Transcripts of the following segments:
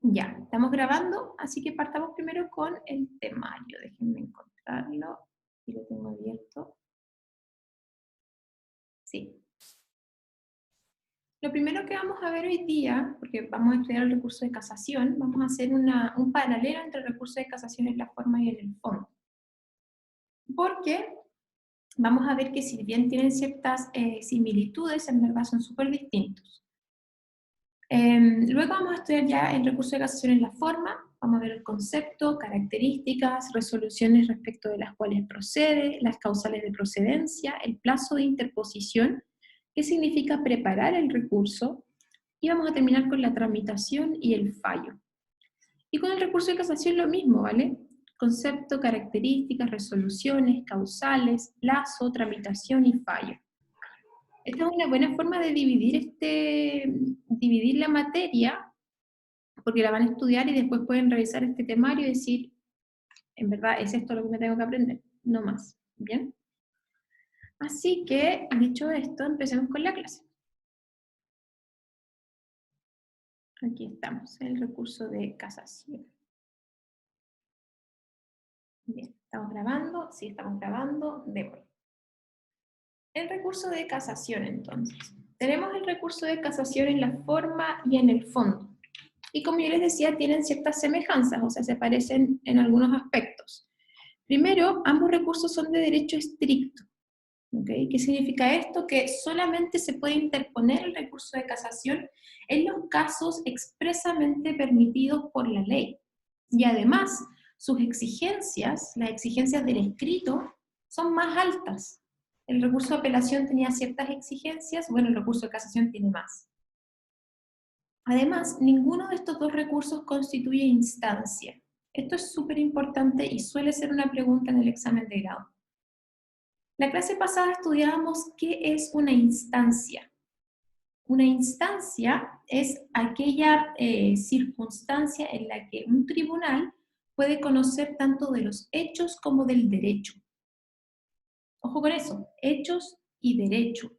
Ya, estamos grabando, así que partamos primero con el temario. Déjenme encontrarlo. Aquí lo tengo abierto. Sí. Lo primero que vamos a ver hoy día, porque vamos a estudiar el recurso de casación, vamos a hacer un paralelo entre el recurso de casación en la forma y en el fondo. Porque vamos a ver que si bien tienen ciertas similitudes, en verdad son súper distintos. Luego vamos a estudiar ya el recurso de casación en la forma, vamos a ver el concepto, características, resoluciones respecto de las cuales procede, las causales de procedencia, el plazo de interposición, qué significa preparar el recurso, y vamos a terminar con la tramitación y el fallo. Y con el recurso de casación lo mismo, ¿vale? Concepto, características, resoluciones, causales, plazo, tramitación y fallo. Esta es una buena forma de dividir la materia, porque la van a estudiar y después pueden revisar este temario y decir, en verdad, es esto lo que me tengo que aprender, no más. ¿Bien? Así que, dicho esto, empecemos con la clase. Aquí estamos, el recurso de casación. Bien, ¿estamos grabando? Sí, estamos grabando, démosle. El recurso de casación, entonces. Tenemos el recurso de casación en la forma y en el fondo. Y como yo les decía, tienen ciertas semejanzas, o sea, se parecen en algunos aspectos. Primero, ambos recursos son de derecho estricto. ¿Okay? ¿Qué significa esto? Que solamente se puede interponer el recurso de casación en los casos expresamente permitidos por la ley. Y además, sus exigencias, las exigencias del escrito, son más altas. El recurso de apelación tenía ciertas exigencias, bueno, el recurso de casación tiene más. Además, ninguno de estos dos recursos constituye instancia. Esto es súper importante y suele ser una pregunta en el examen de grado. La clase pasada estudiábamos qué es una instancia. Una instancia es aquella circunstancia en la que un tribunal puede conocer tanto de los hechos como del derecho. Ojo con eso, hechos y derecho.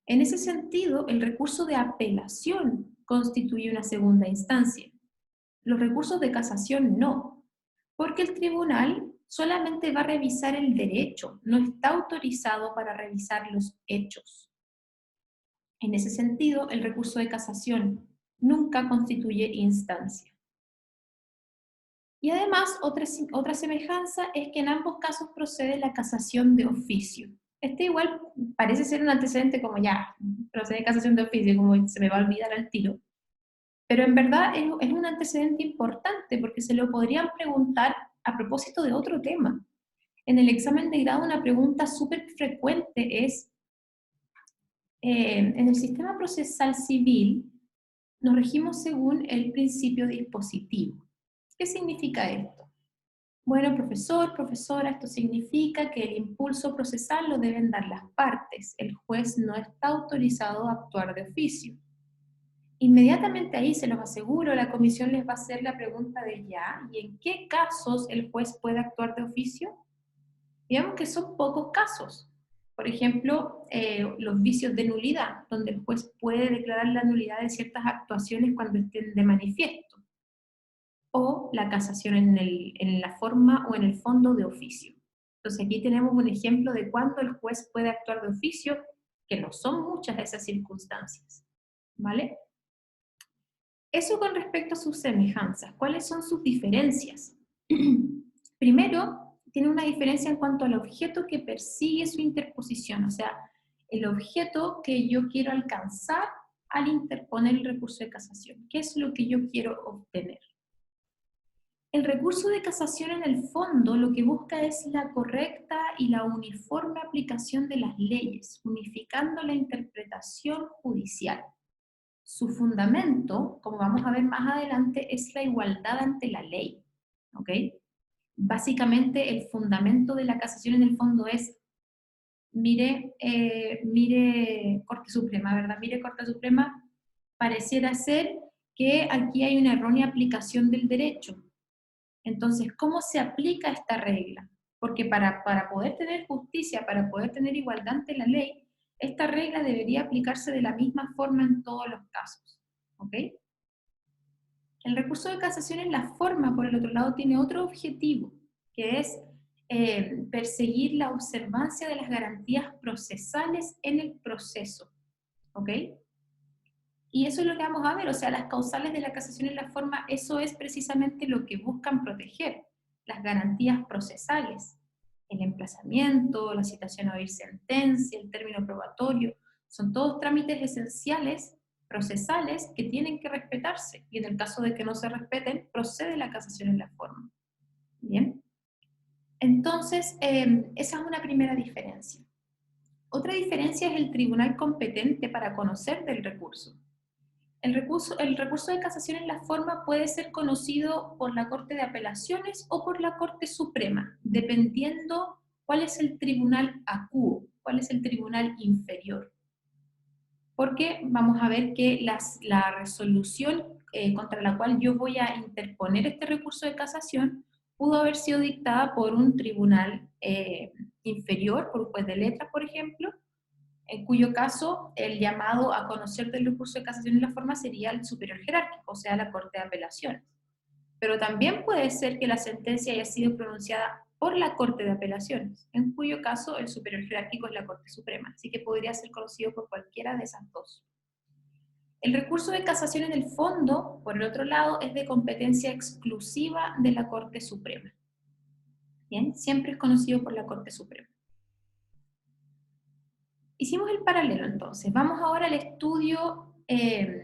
En ese sentido, el recurso de apelación constituye una segunda instancia. Los recursos de casación no, porque el tribunal solamente va a revisar el derecho, no está autorizado para revisar los hechos. En ese sentido, el recurso de casación nunca constituye instancia. Y además, otra semejanza es que en ambos casos procede la casación de oficio. Este igual parece ser un antecedente como ya, procede casación de oficio, como se me va a olvidar al tiro. Pero en verdad es un antecedente importante porque se lo podrían preguntar a propósito de otro tema. En el examen de grado una pregunta súper frecuente es, en el sistema procesal civil nos regimos según el principio dispositivo. ¿Qué significa esto? Bueno, profesor, profesora, esto significa que el impulso procesal lo deben dar las partes. El juez no está autorizado a actuar de oficio. Inmediatamente ahí, se los aseguro, la comisión les va a hacer la pregunta de ya, ¿y en qué casos el juez puede actuar de oficio? Digamos que son pocos casos. Por ejemplo, los vicios de nulidad, donde el juez puede declarar la nulidad de ciertas actuaciones cuando estén de manifiesto. O la casación en la forma o en el fondo de oficio. Entonces aquí tenemos un ejemplo de cuándo el juez puede actuar de oficio, que no son muchas de esas circunstancias. ¿Vale? Eso con respecto a sus semejanzas. ¿Cuáles son sus diferencias? Primero, tiene una diferencia en cuanto al objeto que persigue su interposición, o sea, el objeto que yo quiero alcanzar al interponer el recurso de casación. ¿Qué es lo que yo quiero obtener? El recurso de casación en el fondo lo que busca es la correcta y la uniforme aplicación de las leyes, unificando la interpretación judicial. Su fundamento, como vamos a ver más adelante, es la igualdad ante la ley. ¿Ok? Básicamente el fundamento de la casación en el fondo es, mire Corte Suprema, ¿verdad? Mire Corte Suprema, pareciera ser que aquí hay una errónea aplicación del derecho. Entonces, ¿cómo se aplica esta regla? Porque para poder tener justicia, para poder tener igualdad ante la ley, esta regla debería aplicarse de la misma forma en todos los casos. ¿Ok? El recurso de casación en la forma, por el otro lado, tiene otro objetivo, que es perseguir la observancia de las garantías procesales en el proceso, ¿ok? Y eso es lo que vamos a ver, o sea, las causales de la casación en la forma, eso es precisamente lo que buscan proteger, las garantías procesales, el emplazamiento, la citación a oír sentencia, el término probatorio, son todos trámites esenciales, procesales, que tienen que respetarse, y en el caso de que no se respeten, procede la casación en la forma. ¿Bien? Entonces, esa es una primera diferencia. Otra diferencia es el tribunal competente para conocer del recurso. El recurso de casación en la forma puede ser conocido por la Corte de Apelaciones o por la Corte Suprema, dependiendo cuál es el tribunal acuo, cuál es el tribunal inferior. Porque vamos a ver que la resolución contra la cual yo voy a interponer este recurso de casación pudo haber sido dictada por un tribunal inferior, por un juez de letras, por ejemplo, en cuyo caso el llamado a conocer del recurso de casación en la forma sería el superior jerárquico, o sea, la Corte de Apelaciones. Pero también puede ser que la sentencia haya sido pronunciada por la Corte de Apelaciones, en cuyo caso el superior jerárquico es la Corte Suprema, así que podría ser conocido por cualquiera de esas dos. El recurso de casación en el fondo, por el otro lado, es de competencia exclusiva de la Corte Suprema. Bien, siempre es conocido por la Corte Suprema. Hicimos el paralelo entonces. Vamos ahora al estudio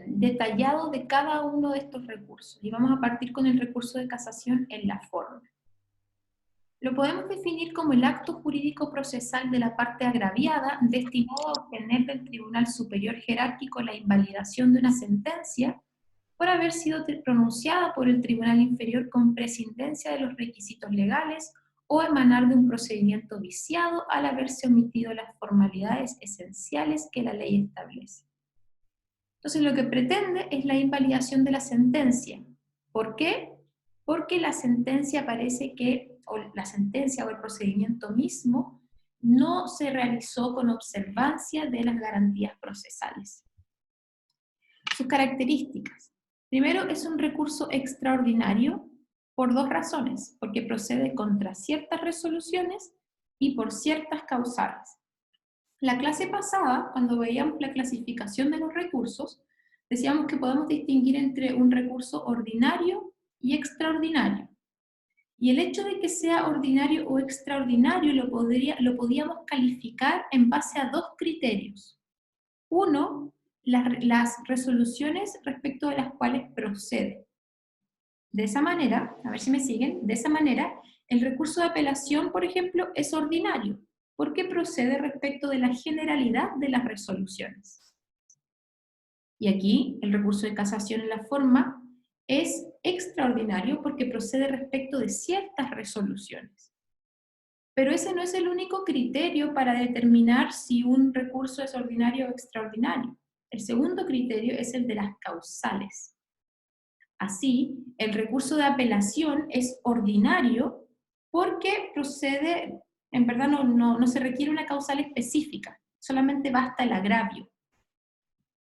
detallado de cada uno de estos recursos. Y vamos a partir con el recurso de casación en la forma. Lo podemos definir como el acto jurídico procesal de la parte agraviada destinado a obtener del Tribunal Superior Jerárquico la invalidación de una sentencia por haber sido pronunciada por el Tribunal Inferior con prescindencia de los requisitos legales o emanar de un procedimiento viciado al haberse omitido las formalidades esenciales que la ley establece. Entonces lo que pretende es la invalidación de la sentencia. ¿Por qué? Porque la sentencia parece que, o la sentencia o el procedimiento mismo, no se realizó con observancia de las garantías procesales. Sus características. Primero, es un recurso extraordinario por dos razones, porque procede contra ciertas resoluciones y por ciertas causales. La clase pasada, cuando veíamos la clasificación de los recursos, decíamos que podemos distinguir entre un recurso ordinario y extraordinario. Y el hecho de que sea ordinario o extraordinario lo podíamos calificar en base a dos criterios. Uno, las resoluciones respecto de las cuales procede. De esa manera, a ver si me siguen, de esa manera, el recurso de apelación, por ejemplo, es ordinario, porque procede respecto de la generalidad de las resoluciones. Y aquí, el recurso de casación en la forma es extraordinario porque procede respecto de ciertas resoluciones. Pero ese no es el único criterio para determinar si un recurso es ordinario o extraordinario. El segundo criterio es el de las causales. Así, el recurso de apelación es ordinario porque procede, en verdad no se requiere una causal específica, solamente basta el agravio.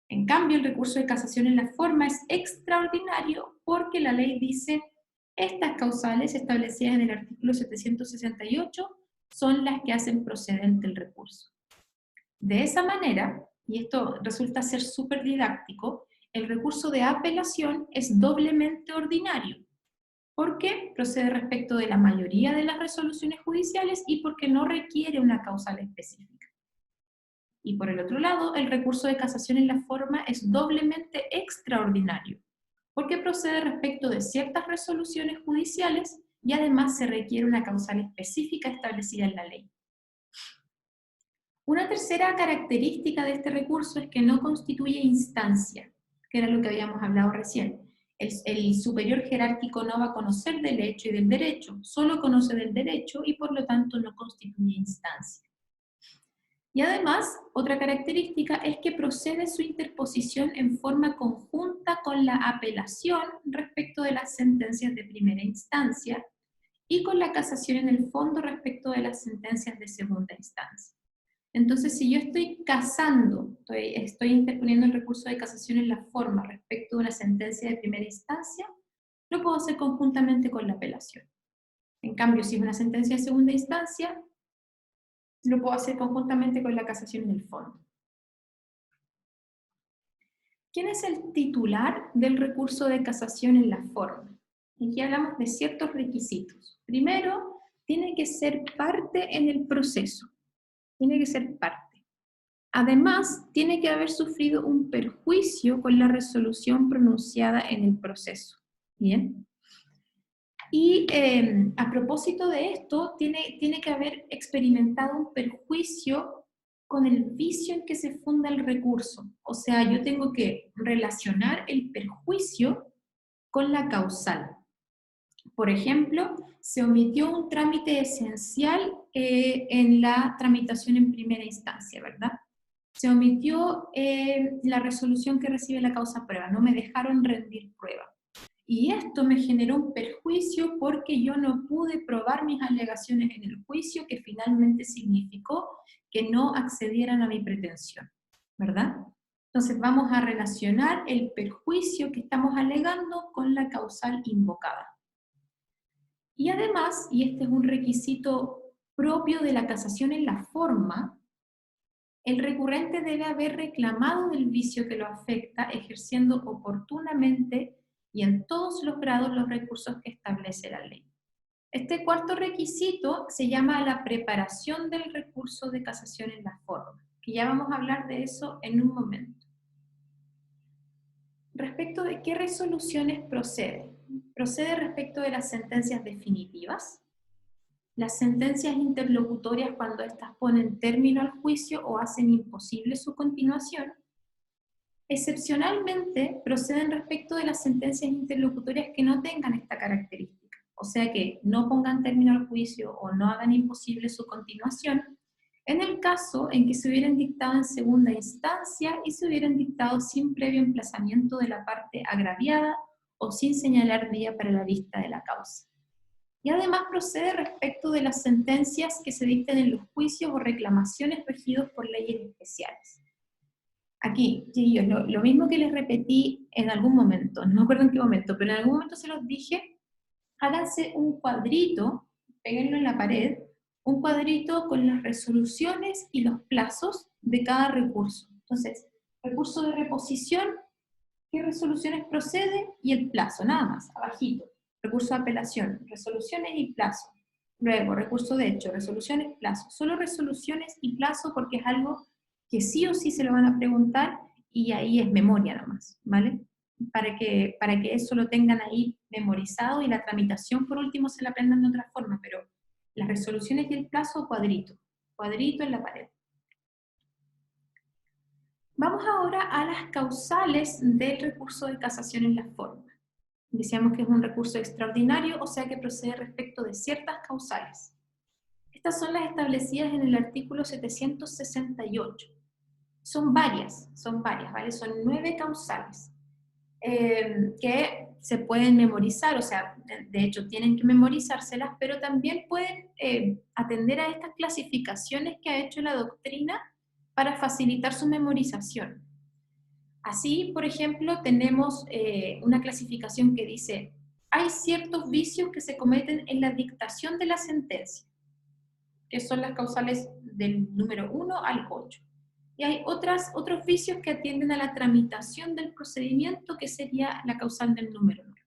En cambio, el recurso de casación en la forma es extraordinario porque la ley dice estas causales establecidas en el artículo 768 son las que hacen procedente el recurso. De esa manera, y esto resulta ser súper didáctico, el recurso de apelación es doblemente ordinario, porque procede respecto de la mayoría de las resoluciones judiciales y porque no requiere una causal específica. Y por el otro lado, el recurso de casación en la forma es doblemente extraordinario, porque procede respecto de ciertas resoluciones judiciales y además se requiere una causal específica establecida en la ley. Una tercera característica de este recurso es que no constituye instancia, que era lo que habíamos hablado recién. El superior jerárquico no va a conocer del hecho y del derecho, solo conoce del derecho y por lo tanto no constituye instancia. Y además, otra característica es que procede su interposición en forma conjunta con la apelación respecto de las sentencias de primera instancia y con la casación en el fondo respecto de las sentencias de segunda instancia. Entonces, si yo estoy casando, estoy interponiendo el recurso de casación en la forma respecto de una sentencia de primera instancia, lo puedo hacer conjuntamente con la apelación. En cambio, si es una sentencia de segunda instancia, lo puedo hacer conjuntamente con la casación en el fondo. ¿Quién es el titular del recurso de casación en la forma? Aquí hablamos de ciertos requisitos. Primero, tiene que ser parte en el proceso. Tiene que ser parte. Además, tiene que haber sufrido un perjuicio con la resolución pronunciada en el proceso. ¿Bien? Y a propósito de esto, tiene que haber experimentado un perjuicio con el vicio en que se funda el recurso. O sea, yo tengo que relacionar el perjuicio con la causal. Por ejemplo, se omitió un trámite esencial en la tramitación en primera instancia, ¿verdad? Se omitió la resolución que recibe la causa prueba, no me dejaron rendir prueba. Y esto me generó un perjuicio porque yo no pude probar mis alegaciones en el juicio, que finalmente significó que no accedieran a mi pretensión, ¿verdad? Entonces vamos a relacionar el perjuicio que estamos alegando con la causal invocada. Y además, y este es un requisito propio de la casación en la forma, el recurrente debe haber reclamado del vicio que lo afecta, ejerciendo oportunamente y en todos los grados los recursos que establece la ley. Este cuarto requisito se llama la preparación del recurso de casación en la forma, que ya vamos a hablar de eso en un momento. Respecto de qué resoluciones procede. Procede respecto de las sentencias definitivas, las sentencias interlocutorias cuando éstas ponen término al juicio o hacen imposible su continuación. Excepcionalmente, proceden respecto de las sentencias interlocutorias que no tengan esta característica, o sea que no pongan término al juicio o no hagan imposible su continuación, en el caso en que se hubieran dictado en segunda instancia y se hubieran dictado sin previo emplazamiento de la parte agraviada o sin señalar día para la vista de la causa. Y además procede respecto de las sentencias que se dicten en los juicios o reclamaciones regidos por leyes especiales. Aquí, chiquillos, lo mismo que les repetí en algún momento, no me acuerdo en qué momento, pero en algún momento se los dije, háganse un cuadrito, péguenlo en la pared, un cuadrito con las resoluciones y los plazos de cada recurso. Entonces, recurso de reposición, qué resoluciones procede y el plazo, nada más, abajito. Recurso de apelación, resoluciones y plazo. Luego, recurso de hecho, resoluciones, plazo. Solo resoluciones y plazo porque es algo que sí o sí se lo van a preguntar y ahí es memoria nomás, ¿vale? Para que eso lo tengan ahí memorizado y la tramitación por último se la aprendan de otra forma, pero las resoluciones y el plazo, cuadrito. Cuadrito en la pared. Vamos ahora a las causales del recurso de casación en la forma. Decíamos que es un recurso extraordinario, o sea que procede respecto de ciertas causales. Estas son las establecidas en el artículo 768. Son varias, ¿vale? Son 9 causales que se pueden memorizar, o sea, de hecho tienen que memorizárselas, pero también pueden atender a estas clasificaciones que ha hecho la doctrina para facilitar su memorización. Así, por ejemplo, tenemos una clasificación que dice, hay ciertos vicios que se cometen en la dictación de la sentencia, que son las causales del número 1 al 8. Y hay otros vicios que atienden a la tramitación del procedimiento, que sería la causal del número 9.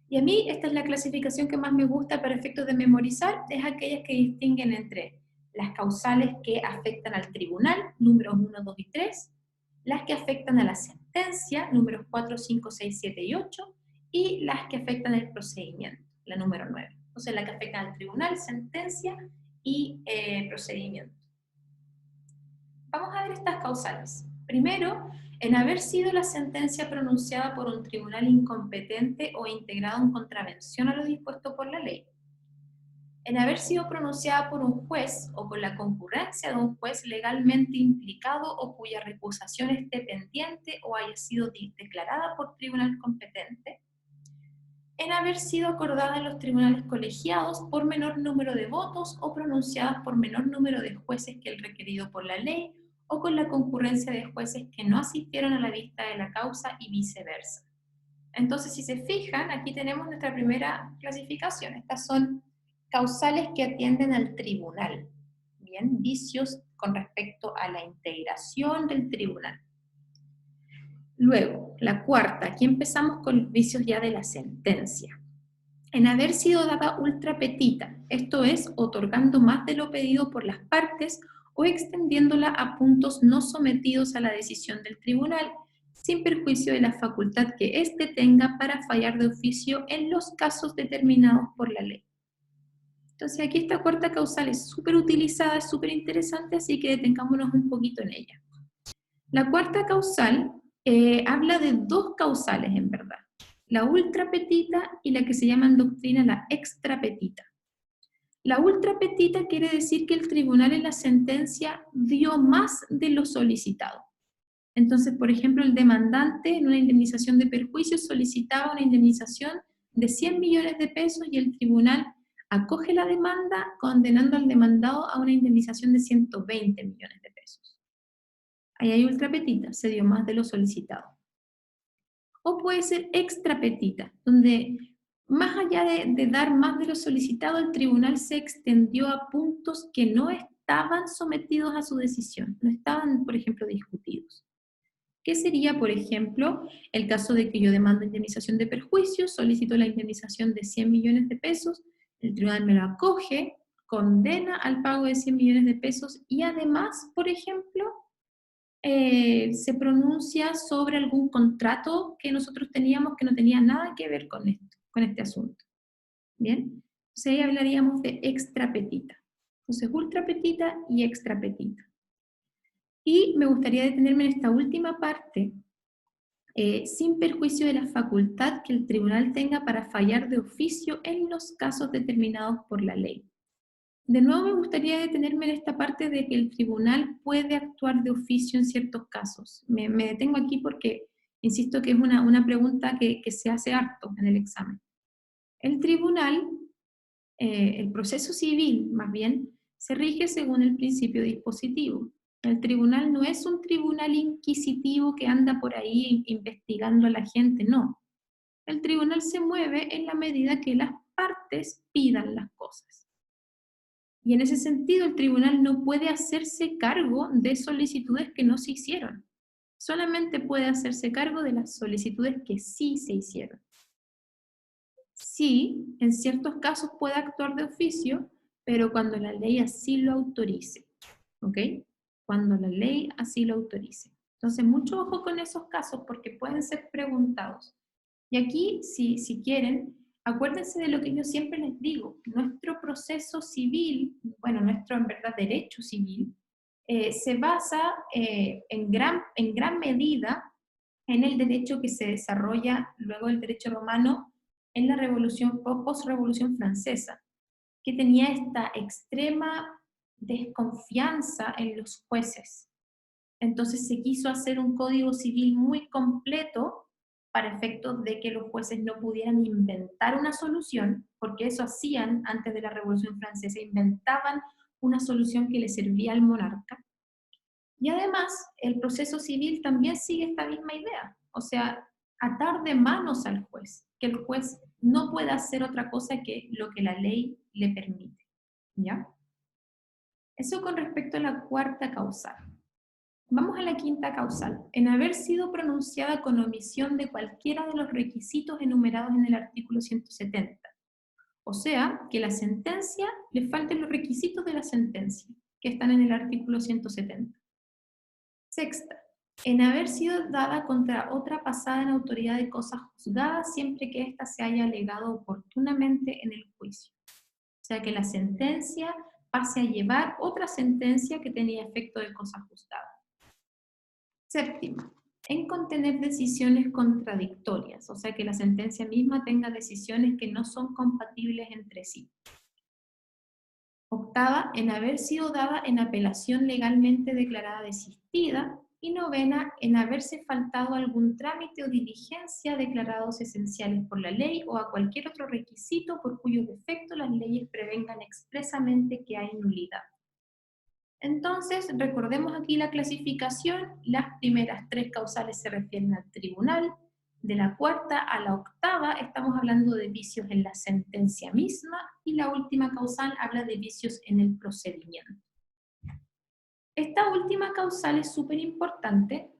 Y a mí esta es la clasificación que más me gusta para efectos de memorizar, es aquellas que distinguen entre las causales que afectan al tribunal, números 1, 2 y 3, las que afectan a la sentencia, números 4, 5, 6, 7 y 8, y las que afectan al procedimiento, la número 9. Entonces, la que afecta al tribunal, sentencia y procedimiento. Vamos a ver estas causales. Primero, en haber sido la sentencia pronunciada por un tribunal incompetente o integrado en contravención a lo dispuesto por la ley. En haber sido pronunciada por un juez o con la concurrencia de un juez legalmente implicado o cuya recusación esté pendiente o haya sido declarada por tribunal competente. En haber sido acordada en los tribunales colegiados por menor número de votos o pronunciadas por menor número de jueces que el requerido por la ley o con la concurrencia de jueces que no asistieron a la vista de la causa y viceversa. Entonces, si se fijan, aquí tenemos nuestra primera clasificación. Estas son causales que atienden al tribunal. Bien, vicios con respecto a la integración del tribunal. Luego, la cuarta, aquí empezamos con los vicios ya de la sentencia. En haber sido dada ultra petita, esto es, otorgando más de lo pedido por las partes o extendiéndola a puntos no sometidos a la decisión del tribunal, sin perjuicio de la facultad que éste tenga para fallar de oficio en los casos determinados por la ley. Entonces aquí esta cuarta causal es súper utilizada, es súper interesante, así que detengámonos un poquito en ella. La cuarta causal habla de dos causales en verdad, la ultra petita y la que se llama en doctrina la extra petita. La ultra petita quiere decir que el tribunal en la sentencia dio más de lo solicitado. Entonces, por ejemplo, el demandante en una indemnización de perjuicios solicitaba una indemnización de 100 millones de pesos y el tribunal acoge la demanda condenando al demandado a una indemnización de 120 millones de pesos. Ahí hay ultra petita, se dio más de lo solicitado. O puede ser extra petita, donde más allá de dar más de lo solicitado, el tribunal se extendió a puntos que no estaban sometidos a su decisión, no estaban, por ejemplo, discutidos. ¿Qué sería, por ejemplo, el caso de que yo demando indemnización de perjuicios, solicito la indemnización de 100 millones de pesos, el tribunal me lo acoge, condena al pago de 100 millones de pesos y además, por ejemplo, se pronuncia sobre algún contrato que nosotros teníamos que no tenía nada que ver con esto, con este asunto. ¿Bien? Entonces ahí hablaríamos de extra petita. Entonces, ultra petita y extra petita. Y me gustaría detenerme en esta última parte, sin perjuicio de la facultad que el tribunal tenga para fallar de oficio en los casos determinados por la ley. De nuevo me gustaría detenerme en esta parte de que el tribunal puede actuar de oficio en ciertos casos. Me detengo aquí porque insisto que es una pregunta que se hace harto en el examen. El tribunal, el proceso civil más bien, se rige según el principio dispositivo. El tribunal no es un tribunal inquisitivo que anda por ahí investigando a la gente, no. El tribunal se mueve en la medida que las partes pidan las cosas. Y en ese sentido, el tribunal no puede hacerse cargo de solicitudes que no se hicieron. Solamente puede hacerse cargo de las solicitudes que sí se hicieron. Sí, en ciertos casos puede actuar de oficio, pero cuando la ley así lo autorice. ¿Ok? Cuando la ley así lo autorice. Entonces, mucho ojo con esos casos porque pueden ser preguntados. Y aquí, si quieren, acuérdense de lo que yo siempre les digo, nuestro proceso civil, bueno, nuestro en verdad derecho civil, se basa en gran medida en el derecho que se desarrolla luego del derecho romano en la revolución, post-revolución francesa, que tenía esta extrema desconfianza en los jueces. Entonces se quiso hacer un código civil muy completo para efectos de que los jueces no pudieran inventar una solución, porque eso hacían antes de la Revolución Francesa, inventaban una solución que le servía al monarca. Y además, el proceso civil también sigue esta misma idea, o sea, atar de manos al juez, que el juez no pueda hacer otra cosa que lo que la ley le permite, ¿ya? Eso con respecto a la cuarta causal. Vamos a la quinta causal. En haber sido pronunciada con omisión de cualquiera de los requisitos enumerados en el artículo 170. O sea, que la sentencia le falten los requisitos de la sentencia, que están en el artículo 170. Sexta, en haber sido dada contra otra pasada en autoridad de cosas juzgadas siempre que ésta se haya alegado oportunamente en el juicio. O sea, que la sentencia pase a llevar otra sentencia que tenía efecto de cosa juzgada. Séptima, en contener decisiones contradictorias, o sea que la sentencia misma tenga decisiones que no son compatibles entre sí. Octava, en haber sido dada en apelación legalmente declarada desistida. Y novena, en haberse faltado algún trámite o diligencia declarados esenciales por la ley o a cualquier otro requisito por cuyo defecto las leyes prevengan expresamente que hay nulidad. Entonces, recordemos aquí la clasificación, las primeras tres causales se refieren al tribunal, De la cuarta a la octava estamos hablando de vicios en la sentencia misma y la última causal habla de vicios en el procedimiento. Esta última causal es súper importante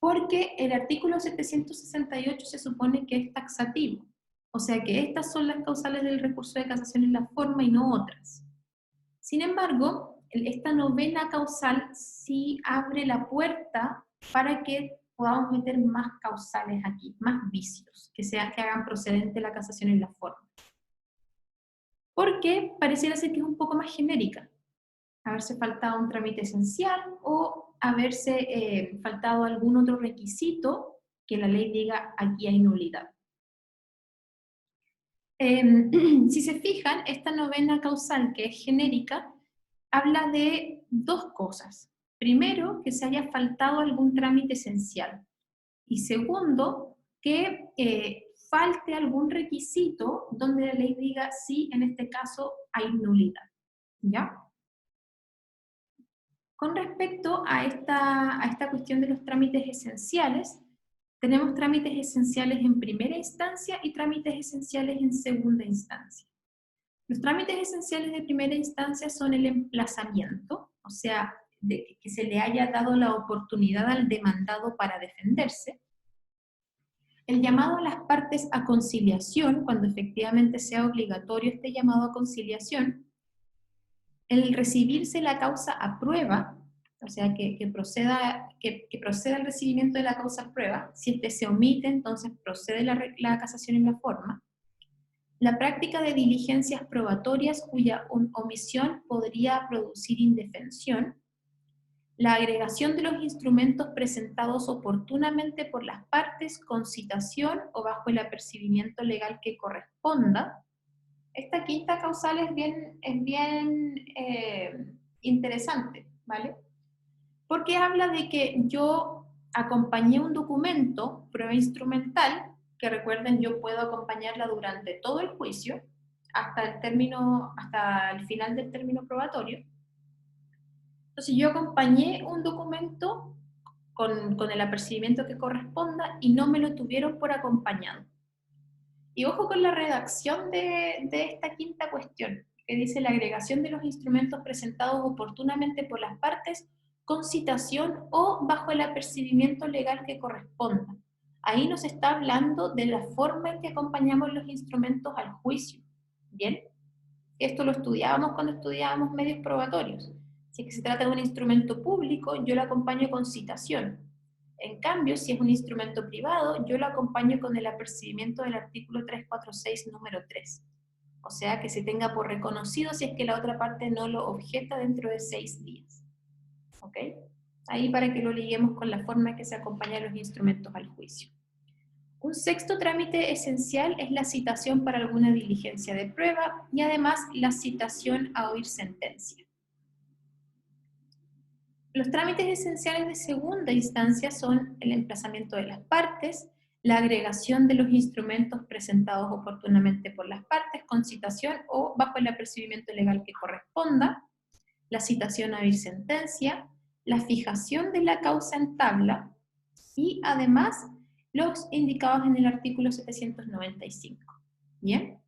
porque el artículo 768 se supone que es taxativo. O sea que estas son las causales del recurso de casación en la forma y no otras. Sin embargo, esta novena causal sí abre la puerta para que podamos meter más causales aquí, más vicios, que hagan procedente la casación en la forma. Porque pareciera ser que es un poco más genérica. Haberse faltado un trámite esencial o haberse faltado algún otro requisito que la ley diga aquí hay nulidad. Si se fijan, esta novena causal que es genérica habla de dos cosas. Primero, que se haya faltado algún trámite esencial. Y segundo, que falte algún requisito donde la ley diga sí, en este caso hay nulidad. ¿Ya? Con respecto a esta cuestión de los trámites esenciales, tenemos trámites esenciales en primera instancia y trámites esenciales en segunda instancia. Los trámites esenciales de primera instancia son el emplazamiento, o sea, de que se le haya dado la oportunidad al demandado para defenderse, el llamado a las partes a conciliación, cuando efectivamente sea obligatorio este llamado a conciliación, el recibirse la causa a prueba, o sea, que proceda el recibimiento de la causa a prueba. Si este se omite, entonces procede la casación en la forma. La práctica de diligencias probatorias cuya omisión podría producir indefensión. La agregación de los instrumentos presentados oportunamente por las partes con citación o bajo el apercibimiento legal que corresponda. Esta quinta causal es bien interesante, ¿vale? Porque habla de que yo acompañé un documento, prueba instrumental, que recuerden, yo puedo acompañarla durante todo el juicio, hasta el final del término probatorio. Entonces yo acompañé un documento con el apercibimiento que corresponda y no me lo tuvieron por acompañado. Y ojo con la redacción de esta quinta cuestión, que dice la agregación de los instrumentos presentados oportunamente por las partes con citación o bajo el apercibimiento legal que corresponda. Ahí nos está hablando de la forma en que acompañamos los instrumentos al juicio. ¿Bien? Esto lo estudiábamos cuando estudiábamos medios probatorios. Si es que se trata de un instrumento público, yo lo acompaño con citación. En cambio, si es un instrumento privado, yo lo acompaño con el apercibimiento del artículo 346, número 3. O sea, que se tenga por reconocido si es que la otra parte no lo objeta dentro de 6 días. ¿Ok? Ahí para que lo liguemos con la forma en que se acompañan los instrumentos al juicio. Un sexto trámite esencial es la citación para alguna diligencia de prueba y además la citación a oír sentencia. Los trámites esenciales de segunda instancia son el emplazamiento de las partes, la agregación de los instrumentos presentados oportunamente por las partes con citación o bajo el apercibimiento legal que corresponda, la citación a oír sentencia, la fijación de la causa en tabla y además los indicados en el artículo 795. ¿Bien?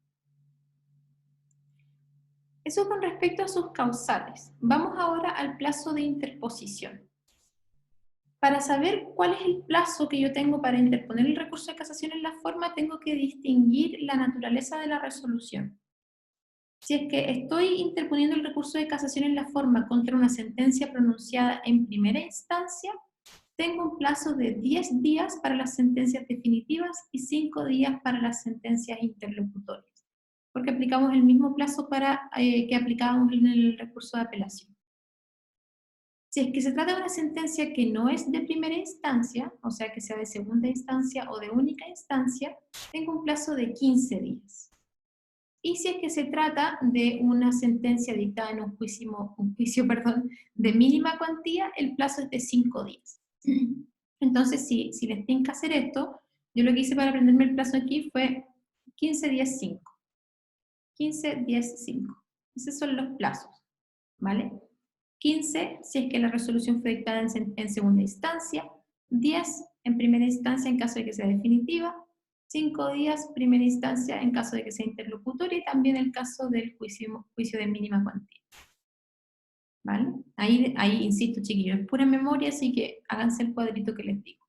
Eso con respecto a sus causales. Vamos ahora al plazo de interposición. Para saber cuál es el plazo que yo tengo para interponer el recurso de casación en la forma, tengo que distinguir la naturaleza de la resolución. Si es que estoy interponiendo el recurso de casación en la forma contra una sentencia pronunciada en primera instancia, tengo un plazo de 10 días para las sentencias definitivas y 5 días para las sentencias interlocutorias, porque aplicamos el mismo plazo que aplicábamos en el recurso de apelación. Si es que se trata de una sentencia que no es de primera instancia, o sea que sea de segunda instancia o de única instancia, tengo un plazo de 15 días. Y si es que se trata de una sentencia dictada en un juicio de mínima cuantía, el plazo es de 5 días. Entonces, si les tienen que hacer esto, yo lo que hice para aprenderme el plazo aquí fue 15 días 5. 15 días 5. Esos son los plazos, ¿vale? 15 si es que la resolución fue dictada en segunda instancia, 10 en primera instancia en caso de que sea definitiva, 5 días primera instancia en caso de que sea interlocutoria y también el caso del juicio de mínima cuantía. ¿Vale? Ahí insisto, chiquillos, es pura memoria, así que háganse el cuadrito que les digo.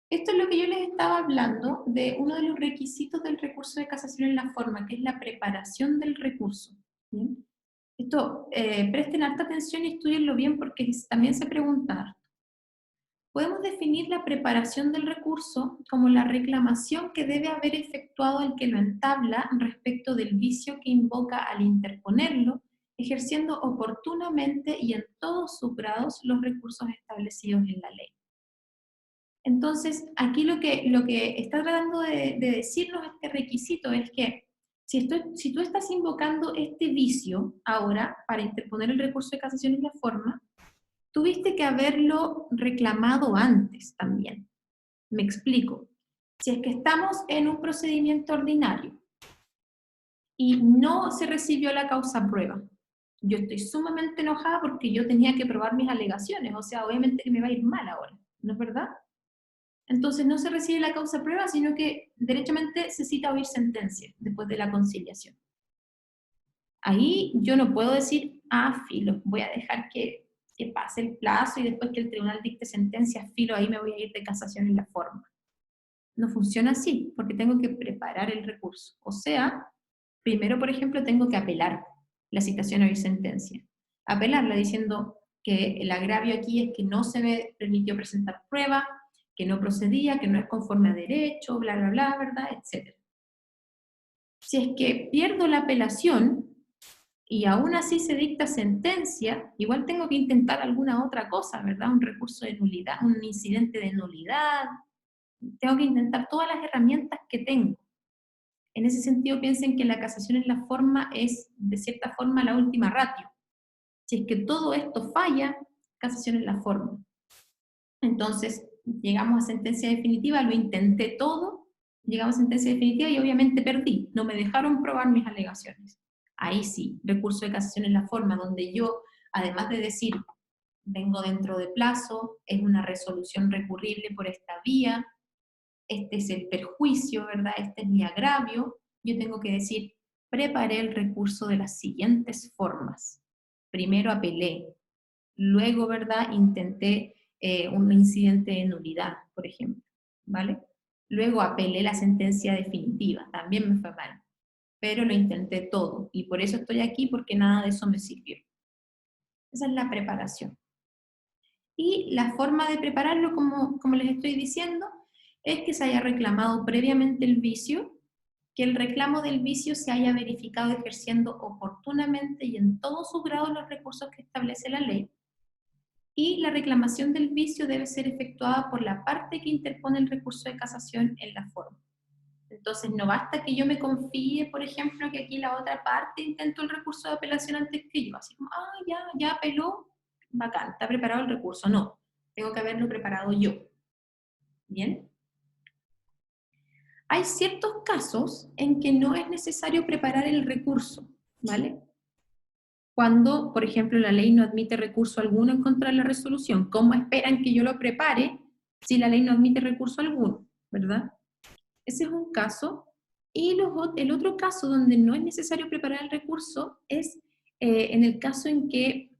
Esto es lo que yo les estaba hablando de uno de los requisitos del recurso de casación en la forma, que es la preparación del recurso. ¿Bien? Esto, presten harta atención y estudienlo bien porque también se pregunta. Podemos definir la preparación del recurso como la reclamación que debe haber efectuado el que lo entabla respecto del vicio que invoca al interponerlo, ejerciendo oportunamente y en todos sus grados los recursos establecidos en la ley. Entonces, aquí lo que está tratando de decirnos este requisito es que si tú estás invocando este vicio ahora para interponer el recurso de casación en la forma, tuviste que haberlo reclamado antes también. Me explico. Si es que estamos en un procedimiento ordinario y no se recibió la causa prueba, yo estoy sumamente enojada porque yo tenía que probar mis alegaciones, o sea, obviamente que me va a ir mal ahora, ¿no es verdad? Entonces no se recibe la causa prueba, sino que derechamente se cita oír sentencia después de la conciliación. Ahí yo no puedo decir, filo, voy a dejar que pase el plazo y después que el tribunal dicte sentencia, filo, ahí me voy a ir de casación en la forma. No funciona así, porque tengo que preparar el recurso. O sea, primero, por ejemplo, tengo que apelar la citación a oír sentencia. Apelarla diciendo que el agravio aquí es que no se me permitió presentar prueba, que no procedía, que no es conforme a derecho, bla, bla, bla, ¿verdad? Etcétera. Si es que pierdo la apelación, y aún así se dicta sentencia, igual tengo que intentar alguna otra cosa, ¿verdad? Un recurso de nulidad, un incidente de nulidad, tengo que intentar todas las herramientas que tengo. En ese sentido, piensen que la casación en la forma es, de cierta forma, la última ratio. Si es que todo esto falla, casación en la forma. Entonces, llegamos a sentencia definitiva, lo intenté todo, llegamos a sentencia definitiva y obviamente perdí, no me dejaron probar mis alegaciones. Ahí sí, recurso de casación en la forma, donde yo, además de decir, vengo dentro de plazo, es una resolución recurrible por esta vía, este es el perjuicio, ¿verdad? Este es mi agravio, yo tengo que decir, preparé el recurso de las siguientes formas. Primero apelé, luego, ¿verdad? Intenté un incidente de nulidad, por ejemplo, ¿vale? Luego apelé la sentencia definitiva, también me fue mal, pero lo intenté todo, y por eso estoy aquí, porque nada de eso me sirvió. Esa es la preparación. Y la forma de prepararlo, como les estoy diciendo, es que se haya reclamado previamente el vicio, que el reclamo del vicio se haya verificado ejerciendo oportunamente y en todos sus grados los recursos que establece la ley, y la reclamación del vicio debe ser efectuada por la parte que interpone el recurso de casación en la forma. Entonces, no basta que yo me confíe, por ejemplo, que aquí la otra parte intentó el recurso de apelación antes que yo, así como, ya apeló, bacán, está preparado el recurso. No, tengo que haberlo preparado yo. ¿Bien? Hay ciertos casos en que no es necesario preparar el recurso, ¿vale? Cuando, por ejemplo, la ley no admite recurso alguno en contra de la resolución, ¿cómo esperan que yo lo prepare si la ley no admite recurso alguno? ¿Verdad? Ese es un caso. Y el otro caso donde no es necesario preparar el recurso es en el caso en que,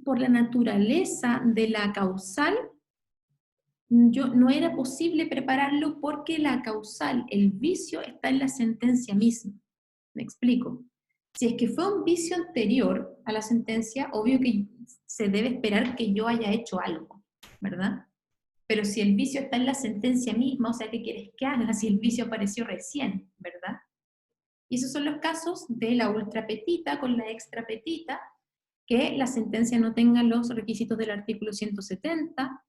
por la naturaleza de la causal, no era posible prepararlo porque la causal, el vicio, está en la sentencia misma. ¿Me explico? Si es que fue un vicio anterior a la sentencia, obvio que se debe esperar que yo haya hecho algo, ¿verdad? Pero si el vicio está en la sentencia misma, o sea, ¿qué quieres que haga si el vicio apareció recién, ¿verdad? Y esos son los casos de la ultrapetita con la extrapetita, que la sentencia no tenga los requisitos del artículo 170,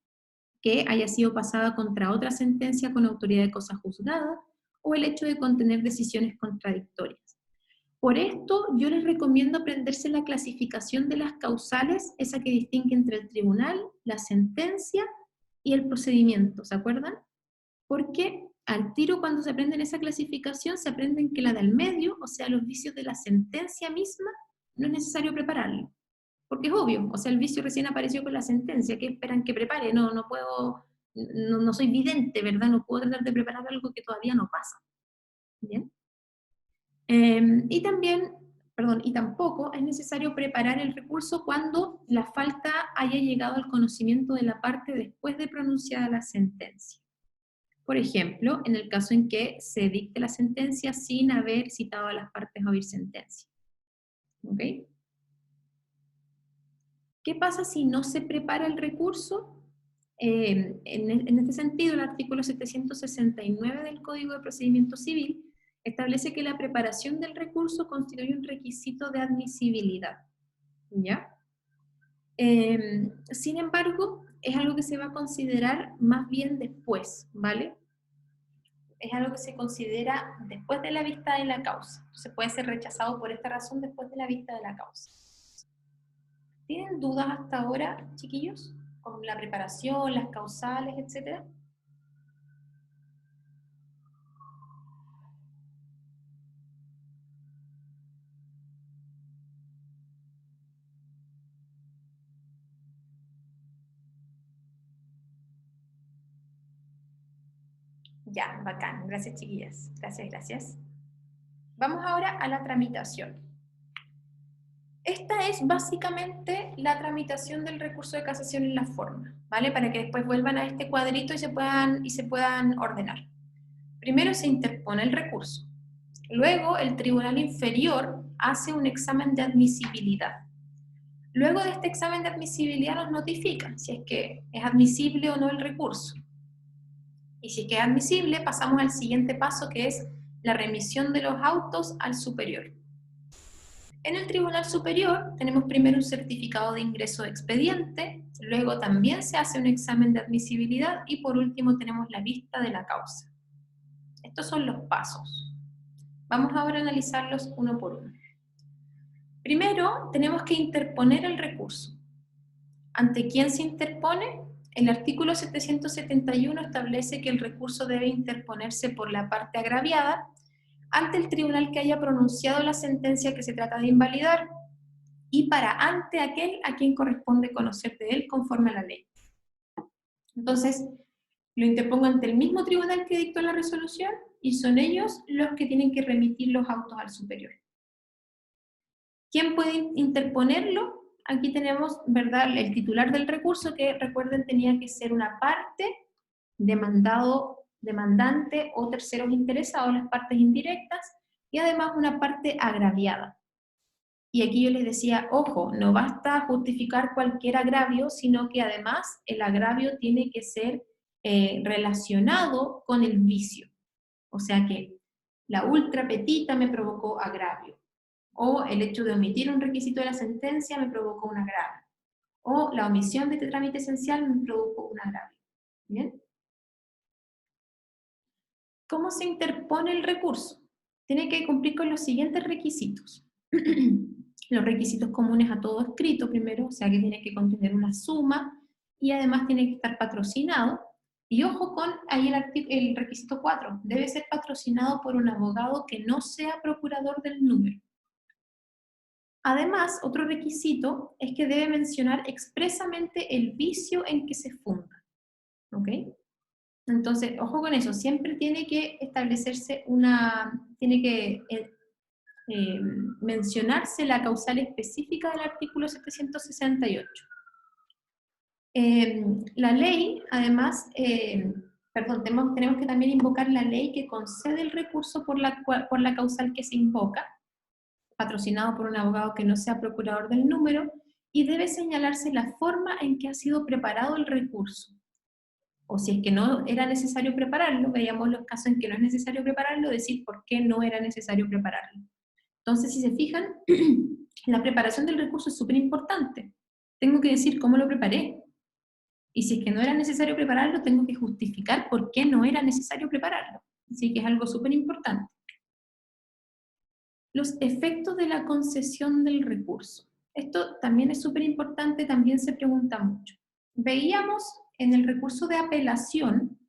que haya sido pasada contra otra sentencia con autoridad de cosa juzgada, o el hecho de contener decisiones contradictorias. Por esto, yo les recomiendo aprenderse la clasificación de las causales, esa que distingue entre el tribunal, la sentencia y el procedimiento, ¿se acuerdan? Porque al tiro cuando se aprenden esa clasificación, se aprenden que la del medio, o sea, los vicios de la sentencia misma, no es necesario prepararlo, Porque es obvio, o sea, el vicio recién apareció con la sentencia, ¿qué esperan que prepare? No puedo, no soy vidente, ¿verdad? No puedo tratar de preparar algo que todavía no pasa. ¿Bien? Y también, perdón, y tampoco es necesario preparar el recurso cuando la falta haya llegado al conocimiento de la parte después de pronunciada la sentencia. Por ejemplo, en el caso en que se dicte la sentencia sin haber citado a las partes a oír sentencia. ¿Ok? ¿Qué pasa si no se prepara el recurso? En este sentido, el artículo 769 del Código de Procedimiento Civil establece que la preparación del recurso constituye un requisito de admisibilidad. ¿Ya? Sin embargo, es algo que se va a considerar más bien después, ¿vale? Es algo que se considera después de la vista de la causa. Se puede ser rechazado por esta razón después de la vista de la causa. ¿Tienen dudas hasta ahora, chiquillos? Con la preparación, las causales, etcétera. Ya, bacán. Gracias, chiquillas. Gracias, gracias. Vamos ahora a la tramitación. Esta es básicamente la tramitación del recurso de casación en la forma, ¿vale? Para que después vuelvan a este cuadrito y se puedan ordenar. Primero se interpone el recurso. Luego el tribunal inferior hace un examen de admisibilidad. Luego de este examen de admisibilidad nos notifica si es que es admisible o no el recurso. Y si es que es admisible, pasamos al siguiente paso, que es la remisión de los autos al superior. En el Tribunal Superior tenemos primero un certificado de ingreso de expediente, luego también se hace un examen de admisibilidad y por último tenemos la vista de la causa. Estos son los pasos. Vamos ahora a analizarlos uno por uno. Primero, tenemos que interponer el recurso. ¿Ante quién se interpone? El artículo 771 establece que el recurso debe interponerse por la parte agraviada ante el tribunal que haya pronunciado la sentencia que se trata de invalidar y para ante aquel a quien corresponde conocer de él conforme a la ley. Entonces, lo interpongo ante el mismo tribunal que dictó la resolución y son ellos los que tienen que remitir los autos al superior. ¿Quién puede interponerlo? Aquí tenemos, ¿verdad?, el titular del recurso, que recuerden tenía que ser una parte, demandado, demandante o terceros interesados, las partes indirectas, y además una parte agraviada. Y aquí yo les decía, ojo, no basta justificar cualquier agravio, sino que además el agravio tiene que ser relacionado con el vicio. O sea que la ultra petita me provocó agravio, o el hecho de omitir un requisito de la sentencia me provocó un agravio, o la omisión de este trámite esencial me provocó un agravio. ¿Bien? ¿Cómo se interpone el recurso? Tiene que cumplir con los siguientes requisitos. Los requisitos comunes a todo escrito primero, o sea que tiene que contener una suma y además tiene que estar patrocinado. Y ojo con ahí el requisito 4, debe ser patrocinado por un abogado que no sea procurador del número. Además, otro requisito es que debe mencionar expresamente el vicio en que se funda. ¿Ok? Entonces, ojo con eso, siempre tiene que establecerse tiene que mencionarse la causal específica del artículo 768. La ley, además, tenemos que también invocar la ley que concede el recurso por la causal que se invoca, patrocinado por un abogado que no sea procurador del número, y debe señalarse la forma en que ha sido preparado el recurso. O si es que no era necesario prepararlo, veíamos los casos en que no es necesario prepararlo, decir por qué no era necesario prepararlo. Entonces, si se fijan, la preparación del recurso es súper importante. Tengo que decir cómo lo preparé. Y si es que no era necesario prepararlo, tengo que justificar por qué no era necesario prepararlo. Así que es algo súper importante. Los efectos de la concesión del recurso. Esto también es súper importante, también se pregunta mucho. Veíamos en el recurso de apelación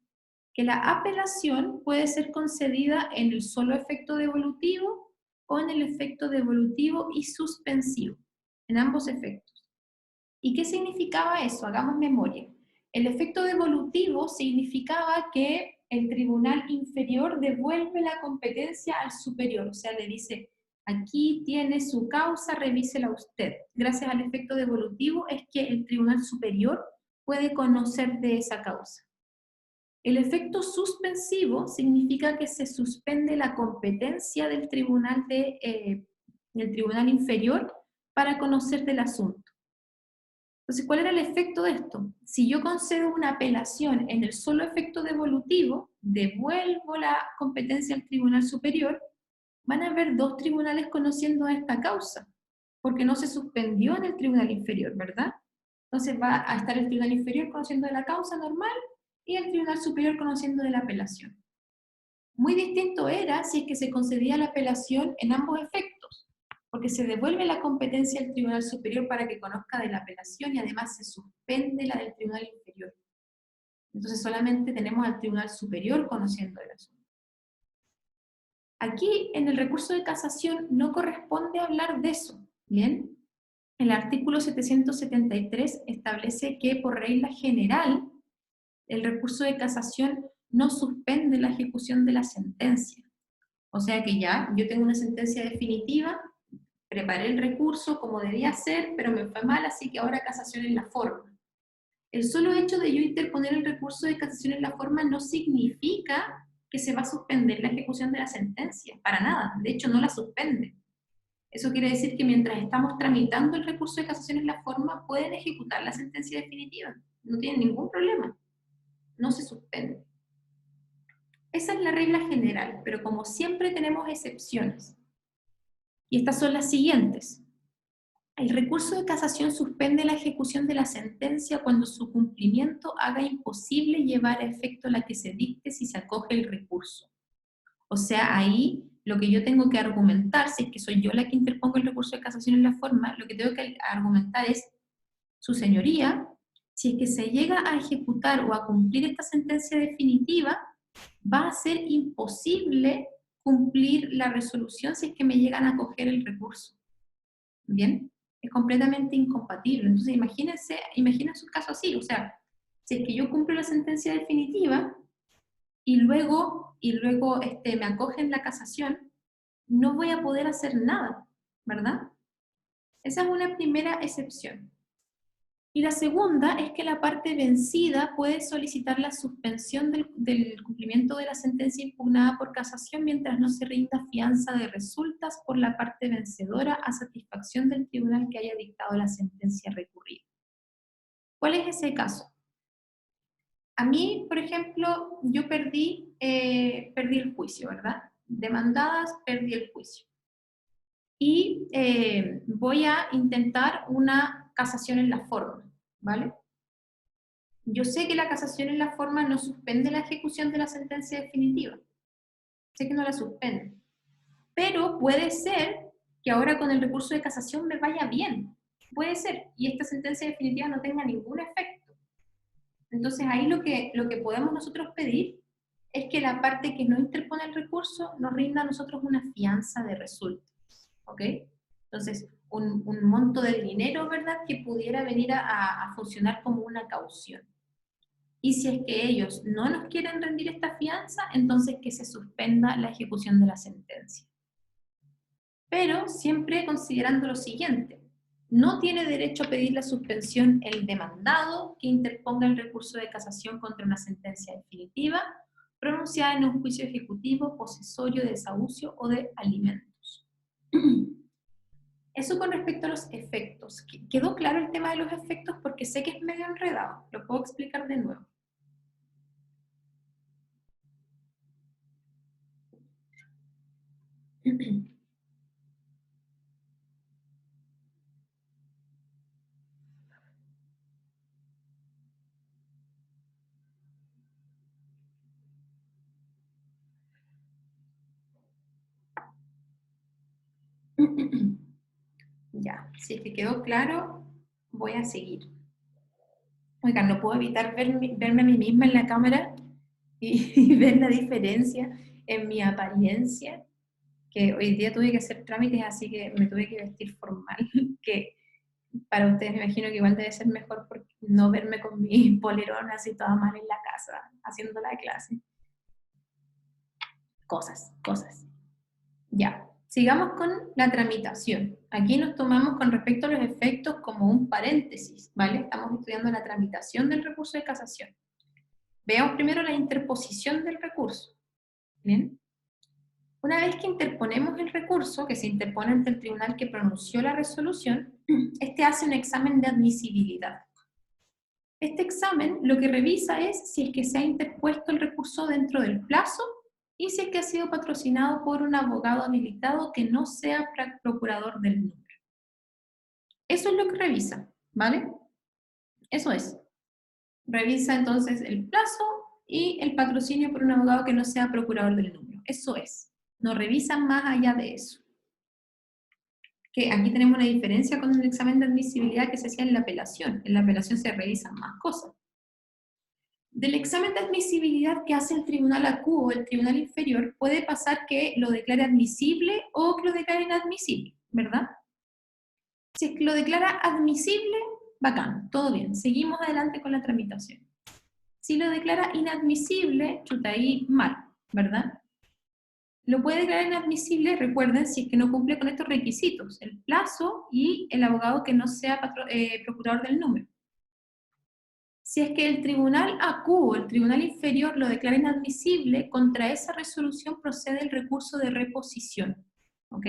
que la apelación puede ser concedida en el solo efecto devolutivo o en el efecto devolutivo y suspensivo, en ambos efectos. ¿Y qué significaba eso? Hagamos memoria. El efecto devolutivo significaba que el tribunal inferior devuelve la competencia al superior, o sea, le dice, aquí tiene su causa, revísela usted. Gracias al efecto devolutivo es que el tribunal superior puede conocer de esa causa. El efecto suspensivo significa que se suspende la competencia del tribunal inferior para conocer del asunto. Entonces, ¿cuál era el efecto de esto? Si yo concedo una apelación en el solo efecto devolutivo, devuelvo la competencia al tribunal superior, van a haber dos tribunales conociendo esta causa, porque no se suspendió en el tribunal inferior, ¿verdad? Entonces va a estar el tribunal inferior conociendo de la causa normal y el tribunal superior conociendo de la apelación. Muy distinto era si es que se concedía la apelación en ambos efectos, porque se devuelve la competencia al tribunal superior para que conozca de la apelación y además se suspende la del tribunal inferior. Entonces solamente tenemos al tribunal superior conociendo el asunto. Aquí en el recurso de casación no corresponde hablar de eso, ¿bien? El artículo 773 establece que por regla general el recurso de casación no suspende la ejecución de la sentencia. O sea que ya, yo tengo una sentencia definitiva, preparé el recurso como debía ser, pero me fue mal, así que ahora casación en la forma. El solo hecho de yo interponer el recurso de casación en la forma no significa que se va a suspender la ejecución de la sentencia, para nada, de hecho no la suspende. Eso quiere decir que mientras estamos tramitando el recurso de casación en la forma, pueden ejecutar la sentencia definitiva, no tienen ningún problema, no se suspende. Esa es la regla general, pero como siempre tenemos excepciones. Y estas son las siguientes. El recurso de casación suspende la ejecución de la sentencia cuando su cumplimiento haga imposible llevar a efecto la que se dicte si se acoge el recurso. O sea, ahí lo que yo tengo que argumentar, si es que soy yo la que interpongo el recurso de casación en la forma, lo que tengo que argumentar es, su señoría, si es que se llega a ejecutar o a cumplir esta sentencia definitiva, va a ser imposible cumplir la resolución si es que me llegan a acoger el recurso. ¿Bien? Es completamente incompatible. Entonces, imagínense un caso así, o sea, si es que yo cumplo la sentencia definitiva y luego me acogen la casación, no voy a poder hacer nada, ¿verdad? Esa es una primera excepción. Y la segunda es que la parte vencida puede solicitar la suspensión del cumplimiento de la sentencia impugnada por casación mientras no se rinda fianza de resultas por la parte vencedora a satisfacción del tribunal que haya dictado la sentencia recurrida. ¿Cuál es ese caso? A mí, por ejemplo, yo perdí el juicio, ¿verdad? Demandadas, perdí el juicio. Y voy a intentar una casación en la forma, ¿vale? Yo sé que la casación en la forma no suspende la ejecución de la sentencia definitiva. Sé que no la suspende. Pero puede ser que ahora con el recurso de casación me vaya bien. Puede ser. Y esta sentencia definitiva no tenga ningún efecto. Entonces ahí lo que podemos nosotros pedir es que la parte que no interpone el recurso nos rinda a nosotros una fianza de resultas. ¿Ok? Entonces, un monto de dinero, ¿verdad?, que pudiera venir a funcionar como una caución. Y si es que ellos no nos quieren rendir esta fianza, entonces que se suspenda la ejecución de la sentencia. Pero siempre considerando lo siguiente, no tiene derecho a pedir la suspensión el demandado que interponga el recurso de casación contra una sentencia definitiva pronunciada en un juicio ejecutivo, posesorio, de desahucio o de alimentos. Eso con respecto a los efectos. ¿Quedó claro el tema de los efectos? Porque sé que es medio enredado. Lo puedo explicar de nuevo. Ya, si es que quedó claro, voy a seguir. Oigan, no puedo evitar verme a mí misma en la cámara y ver la diferencia en mi apariencia, que hoy día tuve que hacer trámites, así que me tuve que vestir formal, que Para ustedes me imagino que igual debe ser mejor por no verme con mi polerón así toda mal en la casa, haciendo la clase. Cosas. Ya, sigamos con la tramitación. Aquí nos tomamos con respecto a los efectos como un paréntesis, ¿vale? Estamos estudiando la tramitación del recurso de casación. Veamos primero la interposición del recurso. ¿Bien? Una vez que interponemos el recurso, que se interpone ante el tribunal que pronunció la resolución, este hace un examen de admisibilidad. Este examen lo que revisa es si es que se ha interpuesto el recurso dentro del plazo y si es que ha sido patrocinado por un abogado habilitado que no sea procurador del número. Eso es lo que revisa, ¿vale? Eso es. Revisa entonces el plazo y el patrocinio por un abogado que no sea procurador del número. Eso es. No revisan más allá de eso. Que aquí tenemos una diferencia con el examen de admisibilidad que se hacía en la apelación. En la apelación se revisan más cosas. Del examen de admisibilidad que hace el tribunal acuo o el tribunal inferior, puede pasar que lo declare admisible o que lo declare inadmisible, ¿verdad? Si es que lo declara admisible, bacán, todo bien, seguimos adelante con la tramitación. Si lo declara inadmisible, chuta, ahí mal, ¿verdad? Lo puede declarar inadmisible, recuerden, si es que no cumple con estos requisitos, el plazo y el abogado que no sea procurador del número. Si es que el tribunal acuo, el tribunal inferior, lo declara inadmisible, contra esa resolución procede el recurso de reposición. ¿Ok?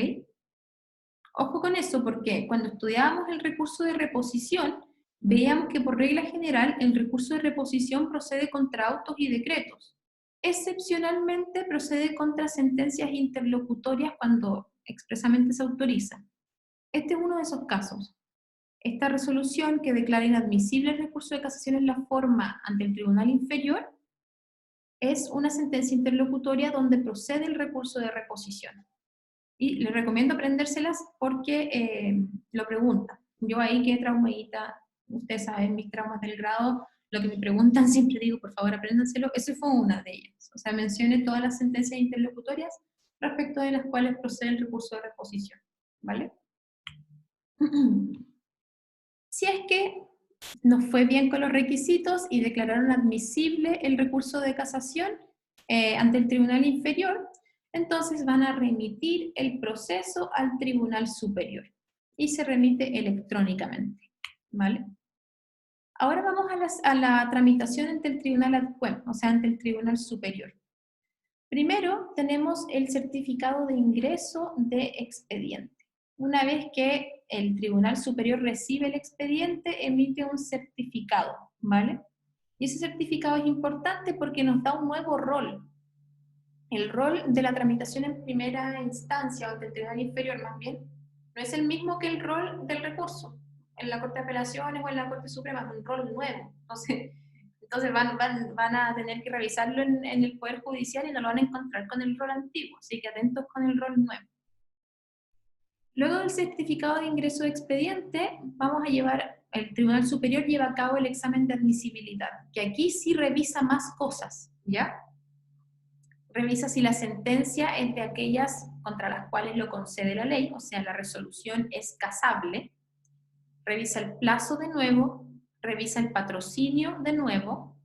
Ojo con eso, porque cuando estudiábamos el recurso de reposición, veíamos que por regla general el recurso de reposición procede contra autos y decretos. Excepcionalmente procede contra sentencias interlocutorias cuando expresamente se autoriza. Este es uno de esos casos. Esta resolución que declara inadmisible el recurso de casación en la forma ante el tribunal inferior es una sentencia interlocutoria donde procede el recurso de reposición. Y les recomiendo aprendérselas porque lo preguntan. Yo ahí quedé traumadita, ustedes saben mis traumas del grado, lo que me preguntan siempre digo, por favor, apréndanselo. Esa fue una de ellas. O sea, mencioné todas las sentencias interlocutorias respecto de las cuales procede el recurso de reposición. ¿Vale? Si es que nos fue bien con los requisitos y declararon admisible el recurso de casación ante el tribunal inferior, entonces van a remitir el proceso al tribunal superior y se remite electrónicamente, ¿vale? Ahora vamos a la tramitación ante el tribunal, bueno, o sea, ante el tribunal superior. Primero tenemos el certificado de ingreso de expediente. Una vez que el Tribunal Superior recibe el expediente, emite un certificado, ¿vale? Y ese certificado es importante porque nos da un nuevo rol. El rol de la tramitación en primera instancia o ante el Tribunal Inferior, más bien, no es el mismo que el rol del recurso. En la Corte de Apelaciones o en la Corte Suprema es un rol nuevo. Entonces van a tener que revisarlo en el Poder Judicial y no lo van a encontrar con el rol antiguo. Así que atentos con el rol nuevo. Luego del certificado de ingreso de expediente, el Tribunal Superior lleva a cabo el examen de admisibilidad, que aquí sí revisa más cosas, ¿ya? Revisa si la sentencia es de aquellas contra las cuales lo concede la ley, o sea, la resolución es casable, revisa el plazo de nuevo, revisa el patrocinio de nuevo,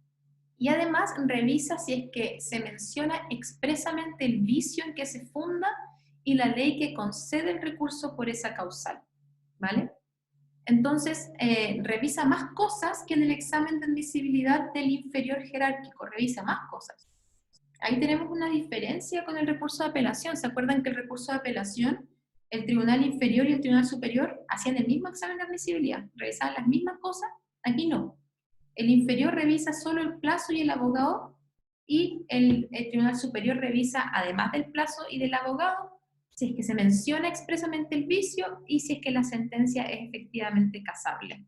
y además revisa si es que se menciona expresamente el vicio en que se funda y la ley que concede el recurso por esa causal, ¿vale? Entonces, revisa más cosas que en el examen de admisibilidad del inferior jerárquico, revisa más cosas. Ahí tenemos una diferencia con el recurso de apelación. ¿Se acuerdan que el recurso de apelación, el tribunal inferior y el tribunal superior hacían el mismo examen de admisibilidad? ¿Revisaban las mismas cosas? Aquí no. El inferior revisa solo el plazo y el abogado, y el tribunal superior revisa, además del plazo y del abogado, si es que se menciona expresamente el vicio y si es que la sentencia es efectivamente casable.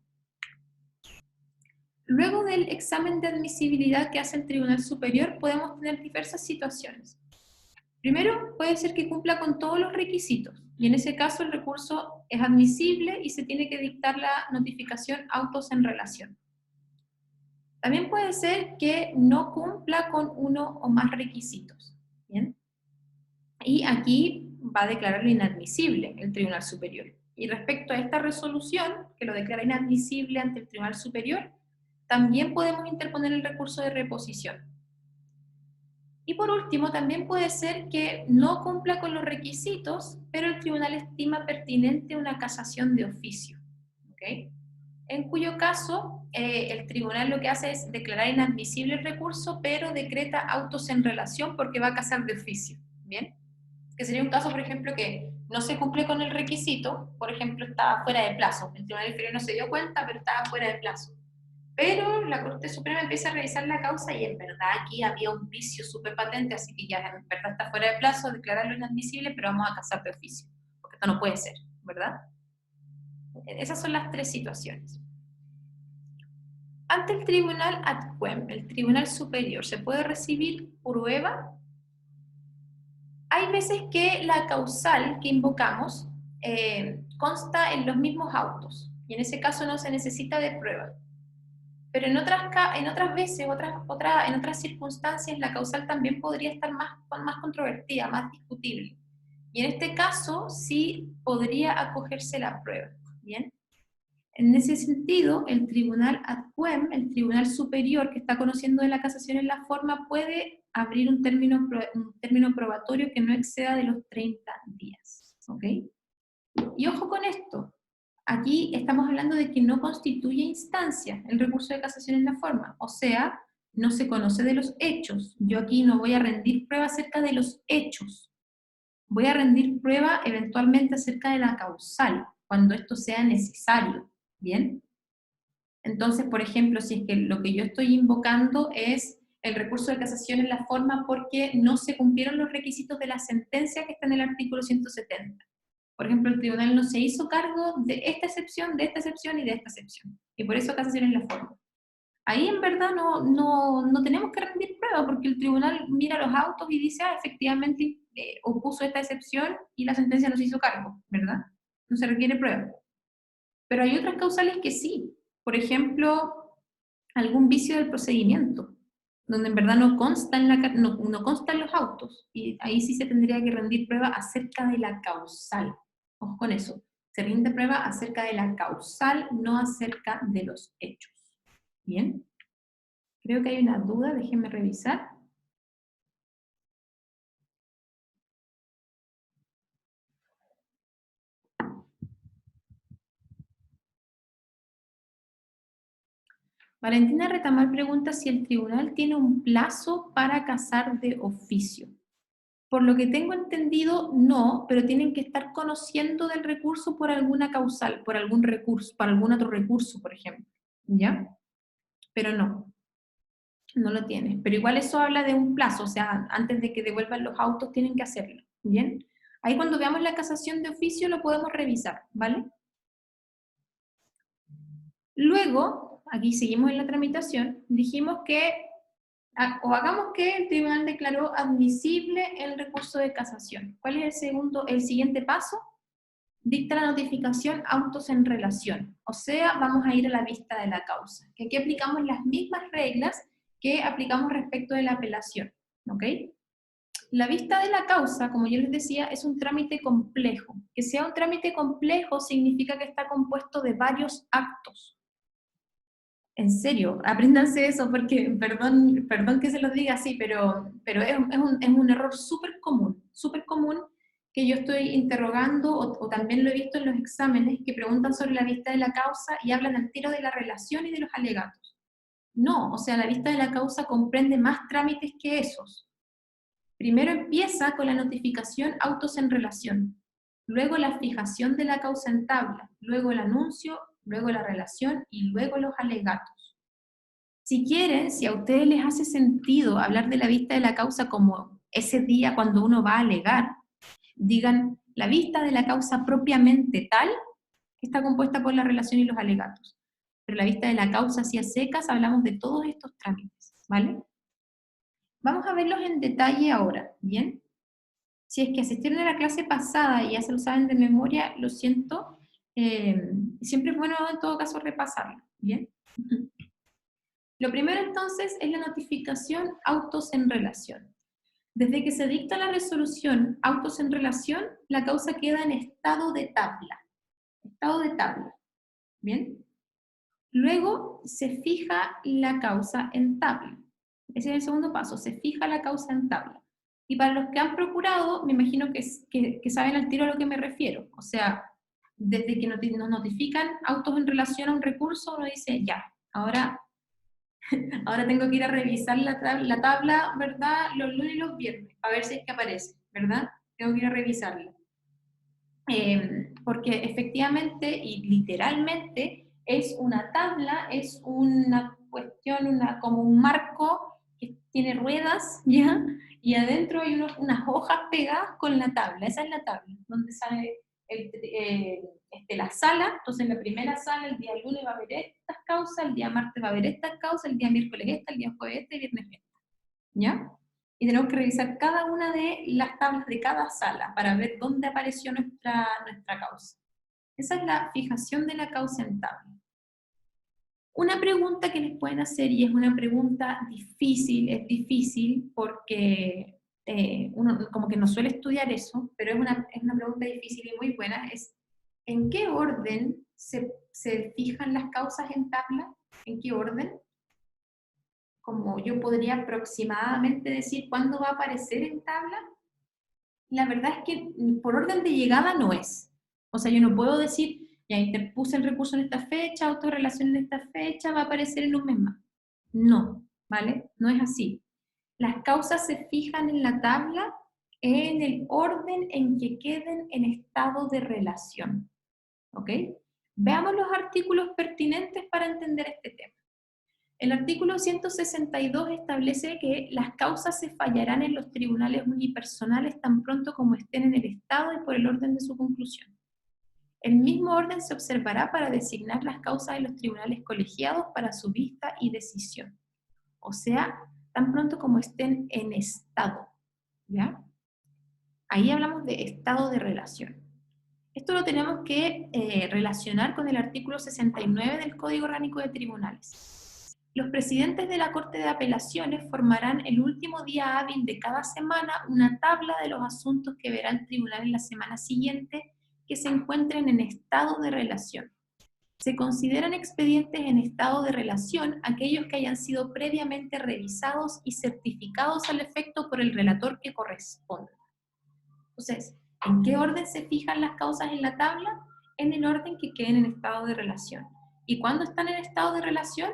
Luego del examen de admisibilidad que hace el tribunal superior, podemos tener diversas situaciones. Primero, puede ser que cumpla con todos los requisitos, y en ese caso el recurso es admisible y se tiene que dictar la notificación autos en relación. También puede ser que no cumpla con uno o más requisitos, ¿bien? Y aquí va a declararlo inadmisible el Tribunal Superior. Y respecto a esta resolución, que lo declara inadmisible ante el Tribunal Superior, también podemos interponer el recurso de reposición. Y por último, también puede ser que no cumpla con los requisitos, pero el tribunal estima pertinente una casación de oficio. ¿Okay? En cuyo caso, el tribunal lo que hace es declarar inadmisible el recurso, pero decreta autos en relación porque va a casar de oficio. ¿Bien? Que sería un caso, por ejemplo, que no se cumple con el requisito, por ejemplo, estaba fuera de plazo. El tribunal inferior no se dio cuenta, pero estaba fuera de plazo. Pero la Corte Suprema empieza a revisar la causa y en verdad aquí había un vicio súper patente, así que ya en verdad está fuera de plazo, declararlo inadmisible, pero vamos a casar de oficio, porque esto no puede ser, ¿verdad? Esas son las tres situaciones. Ante el tribunal ad quem, el tribunal superior, ¿se puede recibir prueba? Hay veces que la causal que invocamos consta en los mismos autos, y en ese caso no se necesita de prueba. Pero en otras veces, en otras circunstancias, la causal también podría estar más controvertida, más discutible. Y en este caso, sí podría acogerse la prueba. ¿Bien? En ese sentido, el tribunal ad quem, el tribunal superior que está conociendo de la casación en la forma, puede abrir un término probatorio que no exceda de los 30 días. ¿Ok? Y ojo con esto. Aquí estamos hablando de que no constituye instancia el recurso de casación en la forma, o sea, no se conoce de los hechos. Yo aquí no voy a rendir prueba acerca de los hechos. Voy a rendir prueba eventualmente acerca de la causal, cuando esto sea necesario, ¿bien? Entonces, por ejemplo, si es que lo que yo estoy invocando es el recurso de casación en la forma porque no se cumplieron los requisitos de la sentencia que está en el artículo 170. Por ejemplo, el tribunal no se hizo cargo de esta excepción y de esta excepción. Y por eso casación en la forma. Ahí en verdad no tenemos que rendir prueba porque el tribunal mira los autos y dice, efectivamente opuso esta excepción y la sentencia no se hizo cargo, ¿verdad? No se requiere prueba. Pero hay otras causales que sí. Por ejemplo, algún vicio del procedimiento, donde en verdad no consta no constan los autos, y ahí sí se tendría que rendir prueba acerca de la causal. Ojo con eso, se rinde prueba acerca de la causal, no acerca de los hechos. ¿Bien? Creo que hay una duda, déjenme revisar. Valentina Retamar pregunta si el tribunal tiene un plazo para casar de oficio. Por lo que tengo entendido, no, pero tienen que estar conociendo del recurso por alguna causal, por algún recurso, para algún otro recurso, por ejemplo. ¿Ya? Pero no lo tiene. Pero igual eso habla de un plazo, o sea, antes de que devuelvan los autos tienen que hacerlo. ¿Bien? Ahí cuando veamos la casación de oficio lo podemos revisar, ¿vale? Luego, aquí seguimos en la tramitación, dijimos que o hagamos que el tribunal declaró admisible el recurso de casación. ¿Cuál es el siguiente paso? Dicta la notificación autos en relación, o sea, vamos a ir a la vista de la causa, que aquí aplicamos las mismas reglas que aplicamos respecto de la apelación, ¿ok? La vista de la causa, como yo les decía, es un trámite complejo. Que sea un trámite complejo significa que está compuesto de varios actos. En serio, apréndanse eso porque, perdón que se los diga así, pero es un error súper común que yo estoy interrogando o también lo he visto en los exámenes que preguntan sobre la vista de la causa y hablan al tiro de la relación y de los alegatos. No, o sea, la vista de la causa comprende más trámites que esos. Primero empieza con la notificación autos en relación, luego la fijación de la causa en tabla, luego el anuncio, luego la relación y luego los alegatos. Si quieren, si a ustedes les hace sentido hablar de la vista de la causa como ese día cuando uno va a alegar, digan la vista de la causa propiamente tal, que está compuesta por la relación y los alegatos. Pero la vista de la causa así a secas, hablamos de todos estos trámites, ¿vale? Vamos a verlos en detalle ahora, ¿bien? Si es que asistieron a la clase pasada y ya se lo saben de memoria, lo siento, siempre es bueno en todo caso repasarlo, ¿bien? Lo primero entonces es la notificación autos en relación. Desde que se dicta la resolución autos en relación, la causa queda en estado de tabla. estado de tabla, ¿bien? Luego se fija la causa en tabla. Ese es el segundo paso, se fija la causa en tabla. Y para los que han procurado, me imagino que saben al tiro a lo que me refiero. O sea, desde que nos notifican autos en relación a un recurso, uno dice, ya, ahora tengo que ir a revisar la tabla, ¿verdad? Los lunes y los viernes, a ver si es que aparece, ¿verdad? Tengo que ir a revisarla. Porque efectivamente y literalmente es una tabla, es una cuestión, como un marco que tiene ruedas, ¿ya? Y adentro hay unas hojas pegadas con la tabla, esa es la tabla, donde sale la sala. Entonces en la primera sala el día lunes va a haber estas causas, el día martes va a haber estas causas, el día miércoles esta, el día jueves esta y viernes esta, ¿ya? Y tenemos que revisar cada una de las tablas de cada sala para ver dónde apareció nuestra causa. Esa es la fijación de la causa en tabla. Una pregunta que les pueden hacer, y es una pregunta difícil, es difícil porque uno como que no suele estudiar eso, pero es una pregunta difícil y muy buena, es ¿en qué orden se fijan las causas en tabla? ¿En qué orden? Como yo podría aproximadamente decir cuándo va a aparecer en tabla, la verdad es que por orden de llegada no es. O sea, yo no puedo decir, ya interpuse el recurso en esta fecha, autorrelación en esta fecha, va a aparecer en un mes más. No, ¿vale? No es así. Las causas se fijan en la tabla en el orden en que queden en estado de relación. ¿Ok? Veamos los artículos pertinentes para entender este tema. El artículo 162 establece que las causas se fallarán en los tribunales unipersonales tan pronto como estén en el Estado y por el orden de su conclusión. El mismo orden se observará para designar las causas de los tribunales colegiados para su vista y decisión. O sea, tan pronto como estén en Estado, ¿ya? Ahí hablamos de estado de relación. Esto lo tenemos que relacionar con el artículo 69 del Código Orgánico de Tribunales. Los presidentes de la Corte de Apelaciones formarán el último día hábil de cada semana una tabla de los asuntos que verá el tribunal en la semana siguiente que se encuentren en estado de relación. Se consideran expedientes en estado de relación aquellos que hayan sido previamente revisados y certificados al efecto por el relator que corresponda. Entonces, ¿en qué orden se fijan las causas en la tabla? En el orden que queden en estado de relación. ¿Y cuándo están en estado de relación?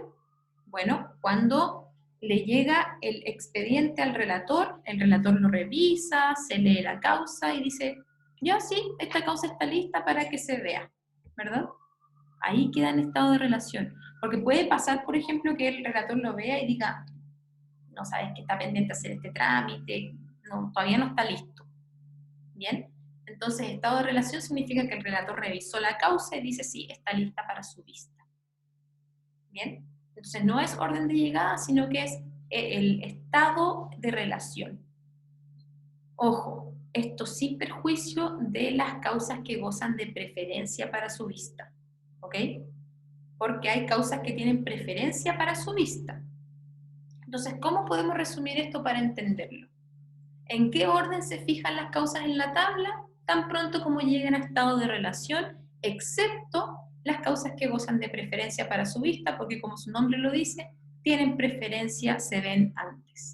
Bueno, cuando le llega el expediente al relator, el relator lo revisa, se lee la causa y dice, ya sí, esta causa está lista para que se vea, ¿verdad? Ahí queda en estado de relación. Porque puede pasar, por ejemplo, que el relator lo vea y diga, no sabes que está pendiente hacer este trámite, no, todavía no está listo. ¿Bien? Entonces, estado de relación significa que el relator revisó la causa y dice, sí, está lista para su vista. ¿Bien? Entonces, no es orden de llegada, sino que es el estado de relación. Ojo, esto sin perjuicio de las causas que gozan de preferencia para su vista. ¿Ok? Porque hay causas que tienen preferencia para su vista. Entonces, ¿cómo podemos resumir esto para entenderlo? ¿En qué orden se fijan las causas en la tabla? Tan pronto como lleguen a estado de relación, excepto las causas que gozan de preferencia para su vista, porque como su nombre lo dice, tienen preferencia, se ven antes.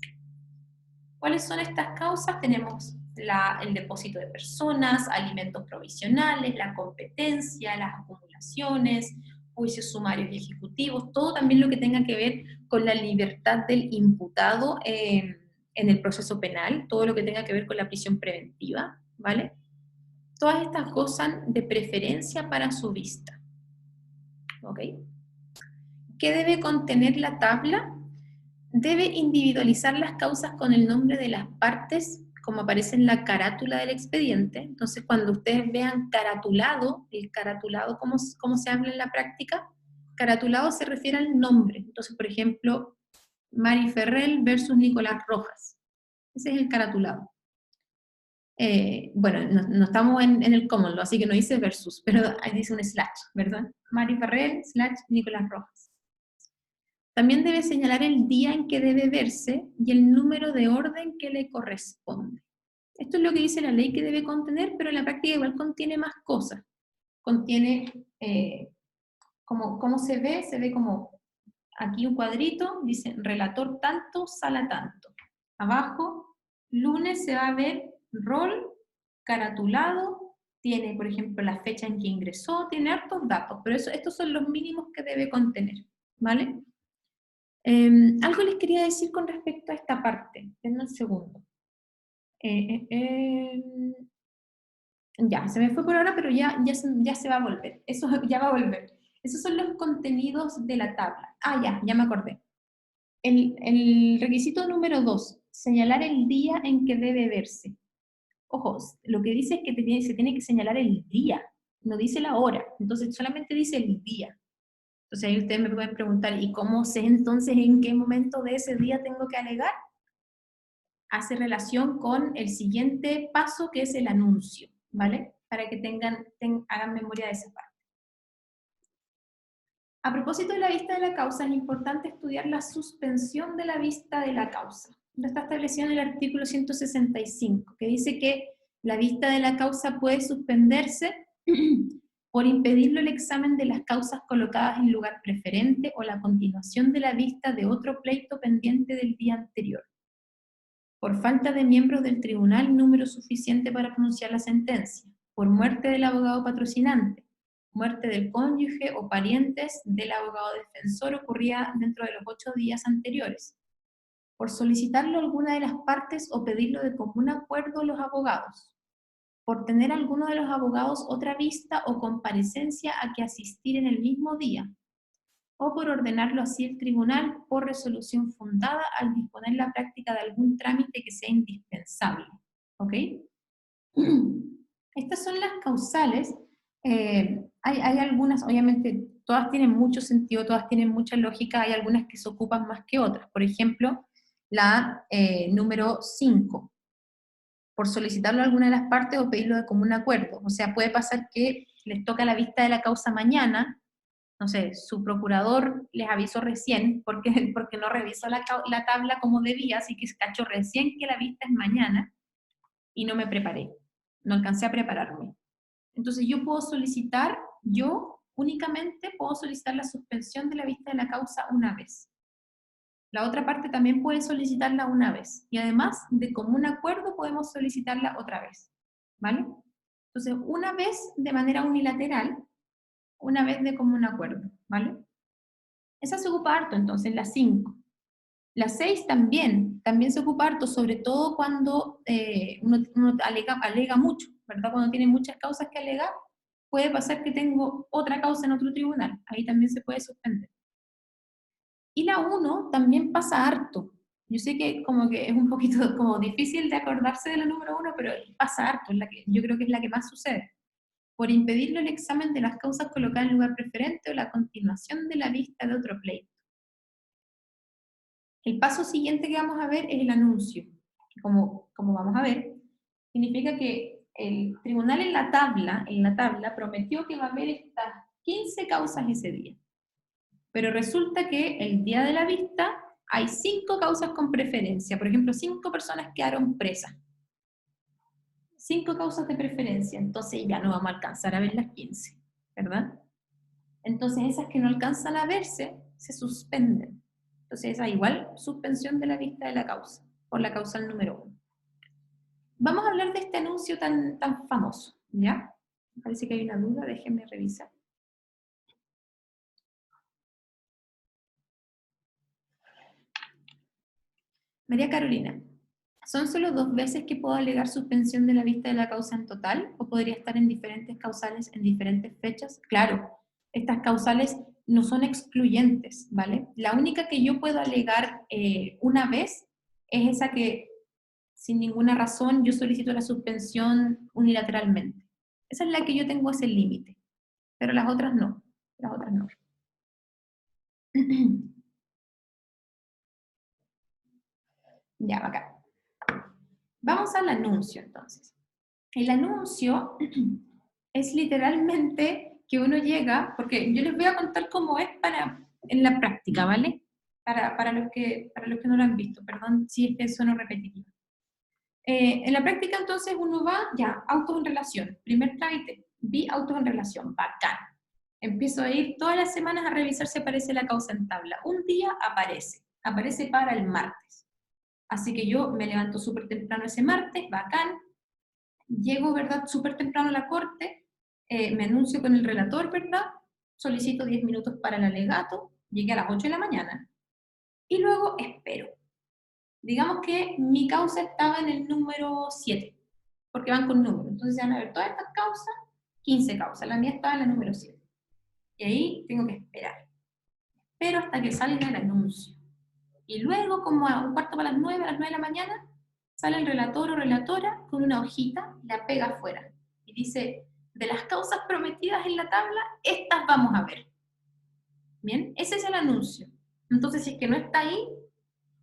¿Cuáles son estas causas? Tenemos el depósito de personas, alimentos provisionales, la competencia, las acumulaciones, juicios sumarios y ejecutivos, todo también lo que tenga que ver con la libertad del imputado en el proceso penal, todo lo que tenga que ver con la prisión preventiva, ¿vale? Todas estas gozan de preferencia para su vista, ¿ok? ¿Qué debe contener la tabla? Debe individualizar las causas con el nombre de las partes, como aparece en la carátula del expediente. Entonces, cuando ustedes vean caratulado, el caratulado, ¿cómo se habla en la práctica? Caratulado se refiere al nombre. Entonces, por ejemplo, Mari Ferrell versus Nicolás Rojas. Ese es el caratulado. Bueno, no estamos en el common law, así que no dice versus, pero ahí dice un slash, ¿verdad? Mari Ferrell slash Nicolás Rojas. También debe señalar el día en que debe verse y el número de orden que le corresponde. Esto es lo que dice la ley que debe contener, pero en la práctica igual contiene más cosas. contiene, ¿cómo se ve como aquí un cuadrito, dice relator tanto, sala tanto. Abajo, lunes se va a ver rol, caratulado, tiene, por ejemplo, la fecha en que ingresó, tiene hartos datos, pero estos son los mínimos que debe contener, ¿vale? Algo les quería decir con respecto a esta parte, denme un segundo. Ya, se me fue por ahora, pero ya se va a volver. Eso ya va a volver. Esos son los contenidos de la tabla. Ya me acordé. El requisito número 2, señalar el día en que debe verse. Ojo, lo que dice es que se tiene que señalar el día, no dice la hora. Entonces solamente dice el día. Entonces ahí ustedes me pueden preguntar, ¿y cómo sé entonces en qué momento de ese día tengo que alegar? Hace relación con el siguiente paso, que es el anuncio, ¿vale? Para que hagan memoria de esa parte. A propósito de la vista de la causa, es importante estudiar la suspensión de la vista de la causa. Esto está establecido en el artículo 165, que dice que la vista de la causa puede suspenderse por impedirlo el examen de las causas colocadas en lugar preferente o la continuación de la vista de otro pleito pendiente del día anterior, por falta de miembros del tribunal número suficiente para pronunciar la sentencia, por muerte del abogado patrocinante, muerte del cónyuge o parientes del abogado defensor ocurría dentro de los 8 días anteriores, por solicitarlo a alguna de las partes o pedirlo de común acuerdo a los abogados, por tener alguno de los abogados otra vista o comparecencia a que asistir en el mismo día, o por ordenarlo así el tribunal por resolución fundada al disponer la práctica de algún trámite que sea indispensable. ¿Ok? Estas son las causales. Hay algunas, obviamente, todas tienen mucho sentido, todas tienen mucha lógica, hay algunas que se ocupan más que otras. Por ejemplo, la número 5, por solicitarlo a alguna de las partes o pedirlo de común acuerdo. O sea, puede pasar que les toca la vista de la causa mañana, no sé, su procurador les avisó recién porque no revisó la tabla como debía, así que cachó recién que la vista es mañana y no me preparé, no alcancé a prepararme. Entonces yo únicamente puedo solicitar la suspensión de la vista de la causa una vez. La otra parte también puede solicitarla una vez y además de común acuerdo podemos solicitarla otra vez, ¿vale? Entonces una vez de manera unilateral, una vez de común acuerdo, ¿vale? Esa se ocupa harto, entonces, la 5. La 6 también se ocupa harto, sobre todo cuando uno alega mucho, ¿verdad? Cuando tiene muchas causas que alegar, puede pasar que tengo otra causa en otro tribunal, ahí también se puede suspender. Y la 1 también pasa harto. Yo sé que como que es un poquito como difícil de acordarse de la número 1, pero pasa harto, yo creo que es la que más sucede. Por impedirlo el examen de las causas colocadas en lugar preferente o la continuación de la vista de otro pleito. El paso siguiente que vamos a ver es el anuncio, que como vamos a ver, significa que el tribunal en la tabla prometió que va a haber estas 15 causas ese día. Pero resulta que el día de la vista hay 5 causas con preferencia. Por ejemplo, 5 personas quedaron presas. 5 causas de preferencia. Entonces ya no vamos a alcanzar a ver las 15, ¿verdad? Entonces esas que no alcanzan a verse, se suspenden. Entonces esa igual suspensión de la vista de la causa, por la causal número 1. Vamos a hablar de este anuncio tan famoso, ¿ya? Parece que hay una duda, déjenme revisar. María Carolina, ¿son solo 2 veces que puedo alegar suspensión de la vista de la causa en total? ¿O podría estar en diferentes causales en diferentes fechas? Claro, estas causales no son excluyentes, ¿vale? La única que yo puedo alegar una vez es esa que sin ninguna razón yo solicito la suspensión unilateralmente. Esa es la que yo tengo ese límite, pero las otras no. Las otras no. Ya, acá. Vamos al anuncio entonces. El anuncio es literalmente que uno llega, porque yo les voy a contar cómo es en la práctica, ¿vale? Para los que no lo han visto, perdón si es que sueno repetitivo. En la práctica entonces uno va, ya, autos en relación, primer trámite, Vi autos en relación, bacán. Empiezo a ir todas las semanas a revisar si aparece la causa en tabla. Un día aparece para el martes. Así que yo me levanto súper temprano ese martes, bacán. Llego, ¿verdad?, súper temprano a la corte, me anuncio con el relator, ¿verdad? Solicito 10 minutos para el alegato, llegué a las 8 de la mañana. Y luego espero. Digamos que mi causa estaba en el número 7, porque van con números. Entonces van a ver todas estas causas, 15 causas. La mía estaba en la número 7. Y ahí tengo que esperar. Espero hasta que salga el anuncio. Y luego, como a un cuarto para las 9, a las 9 de la mañana, sale el relator o relatora con una hojita, la pega afuera. Y dice, de las causas prometidas en la tabla, estas vamos a ver. Bien, ese es el anuncio. Entonces, si es que no está ahí,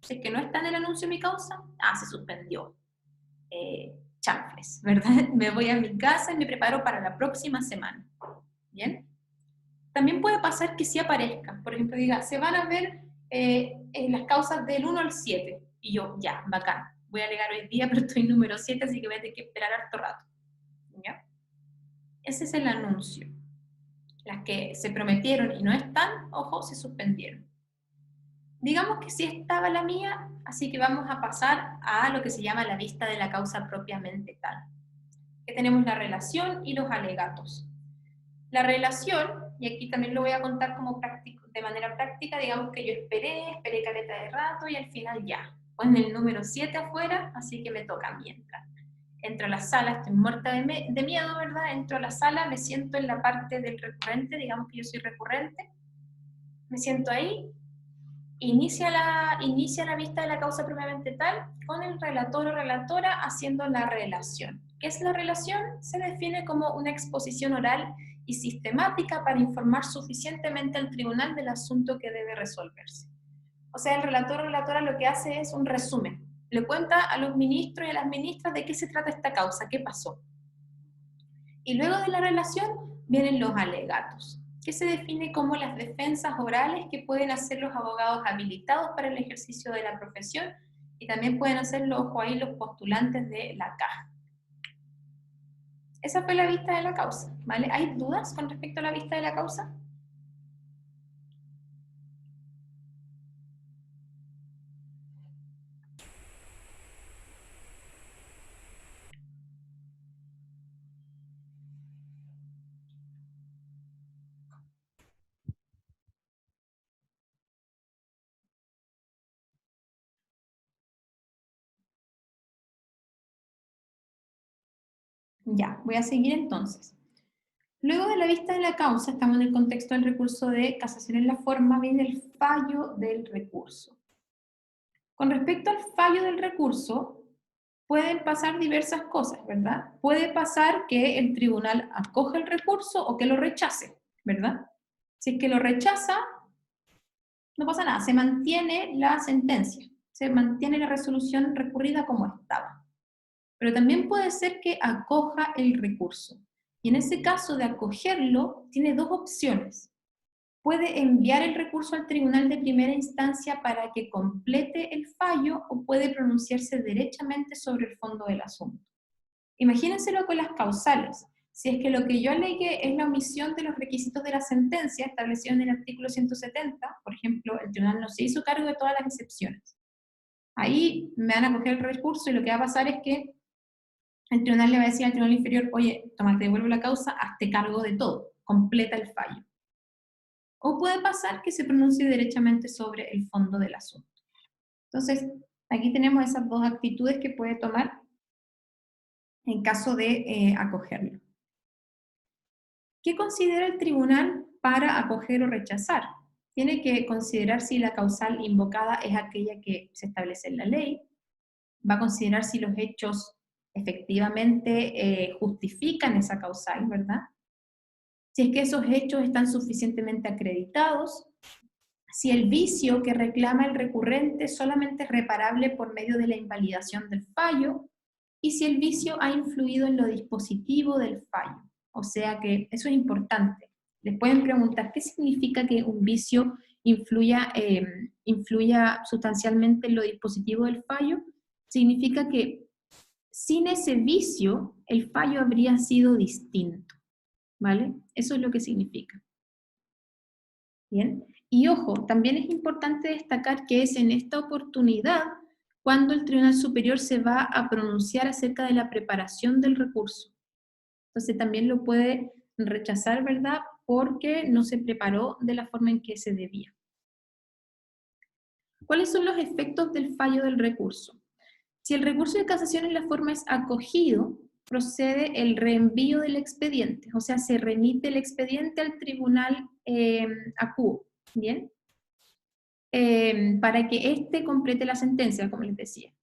si es que no está en el anuncio mi causa, se suspendió. Chanfles, ¿verdad? Me voy a mi casa y me preparo para la próxima semana. ¿Bien? También puede pasar que sí aparezca. Por ejemplo, diga, se van a ver las causas del 1 al 7. Y yo, ya, bacán. Voy a alegar hoy día, pero estoy número 7, así que voy a tener que esperar harto rato. ¿Ya? Ese es el anuncio. Las que se prometieron y no están, ojo, se suspendieron. Digamos que sí estaba la mía, así que vamos a pasar a lo que se llama la vista de la causa propiamente tal. Que tenemos la relación y los alegatos. La relación, y aquí también lo voy a contar como práctico, de manera práctica, digamos que yo esperé caleta de rato y al final ya, con el número 7 afuera, así que me toca a mí entrar. Entro a la sala, estoy muerta de miedo, ¿verdad? Entro a la sala, me siento en la parte del recurrente, digamos que yo soy recurrente, me siento ahí, inicia la vista de la causa propiamente tal, con el relator o relatora haciendo la relación. ¿Qué es la relación? Se define como una exposición oral y sistemática para informar suficientemente al tribunal del asunto que debe resolverse. O sea, el relator o relatora lo que hace es un resumen. Le cuenta a los ministros y a las ministras de qué se trata esta causa, qué pasó. Y luego de la relación vienen los alegatos, que se define como las defensas orales que pueden hacer los abogados habilitados para el ejercicio de la profesión y también pueden hacerlo, ojo ahí, los postulantes de la caja. Esa fue la vista de la causa, ¿vale? ¿Hay dudas con respecto a la vista de la causa? Ya, voy a seguir entonces. Luego de la vista de la causa, estamos en el contexto del recurso de casación en la forma, viene el fallo del recurso. Con respecto al fallo del recurso, pueden pasar diversas cosas, ¿verdad? Puede pasar que el tribunal acoja el recurso o que lo rechace, ¿verdad? Si es que lo rechaza, no pasa nada, se mantiene la sentencia, se mantiene la resolución recurrida como estaba. Pero también puede ser que acoja el recurso. Y en ese caso de acogerlo, tiene dos opciones. Puede enviar el recurso al tribunal de primera instancia para que complete el fallo o puede pronunciarse derechamente sobre el fondo del asunto. Imagínenselo con las causales. Si es que lo que yo alegué es la omisión de los requisitos de la sentencia establecidos en el artículo 170, por ejemplo, el tribunal no se hizo cargo de todas las excepciones. Ahí me van a coger el recurso y lo que va a pasar es que el tribunal le va a decir al tribunal inferior, oye, toma, te devuelvo la causa, hazte cargo de todo, completa el fallo. O puede pasar que se pronuncie derechamente sobre el fondo del asunto. Entonces, aquí tenemos esas dos actitudes que puede tomar en caso de acogerlo. ¿Qué considera el tribunal para acoger o rechazar? Tiene que considerar si la causal invocada es aquella que se establece en la ley, va a considerar si los hechos efectivamente justifican esa causal, ¿verdad? Si es que esos hechos están suficientemente acreditados, si el vicio que reclama el recurrente solamente es reparable por medio de la invalidación del fallo, y si el vicio ha influido en lo dispositivo del fallo. O sea que eso es importante. Les pueden preguntar, ¿qué significa que un vicio influya sustancialmente en lo dispositivo del fallo? Significa que sin ese vicio, el fallo habría sido distinto. ¿vale? Eso es lo que significa. Bien, y ojo, también es importante destacar que es en esta oportunidad cuando el Tribunal Superior se va a pronunciar acerca de la preparación del recurso. Entonces también lo puede rechazar, ¿verdad? Porque no se preparó de la forma en que se debía. ¿Cuáles son los efectos del fallo del recurso? Si el recurso de casación en la forma es acogido, procede el reenvío del expediente, o sea, se remite el expediente al tribunal acuo, ¿bien? Para que éste complete la sentencia, como les decía.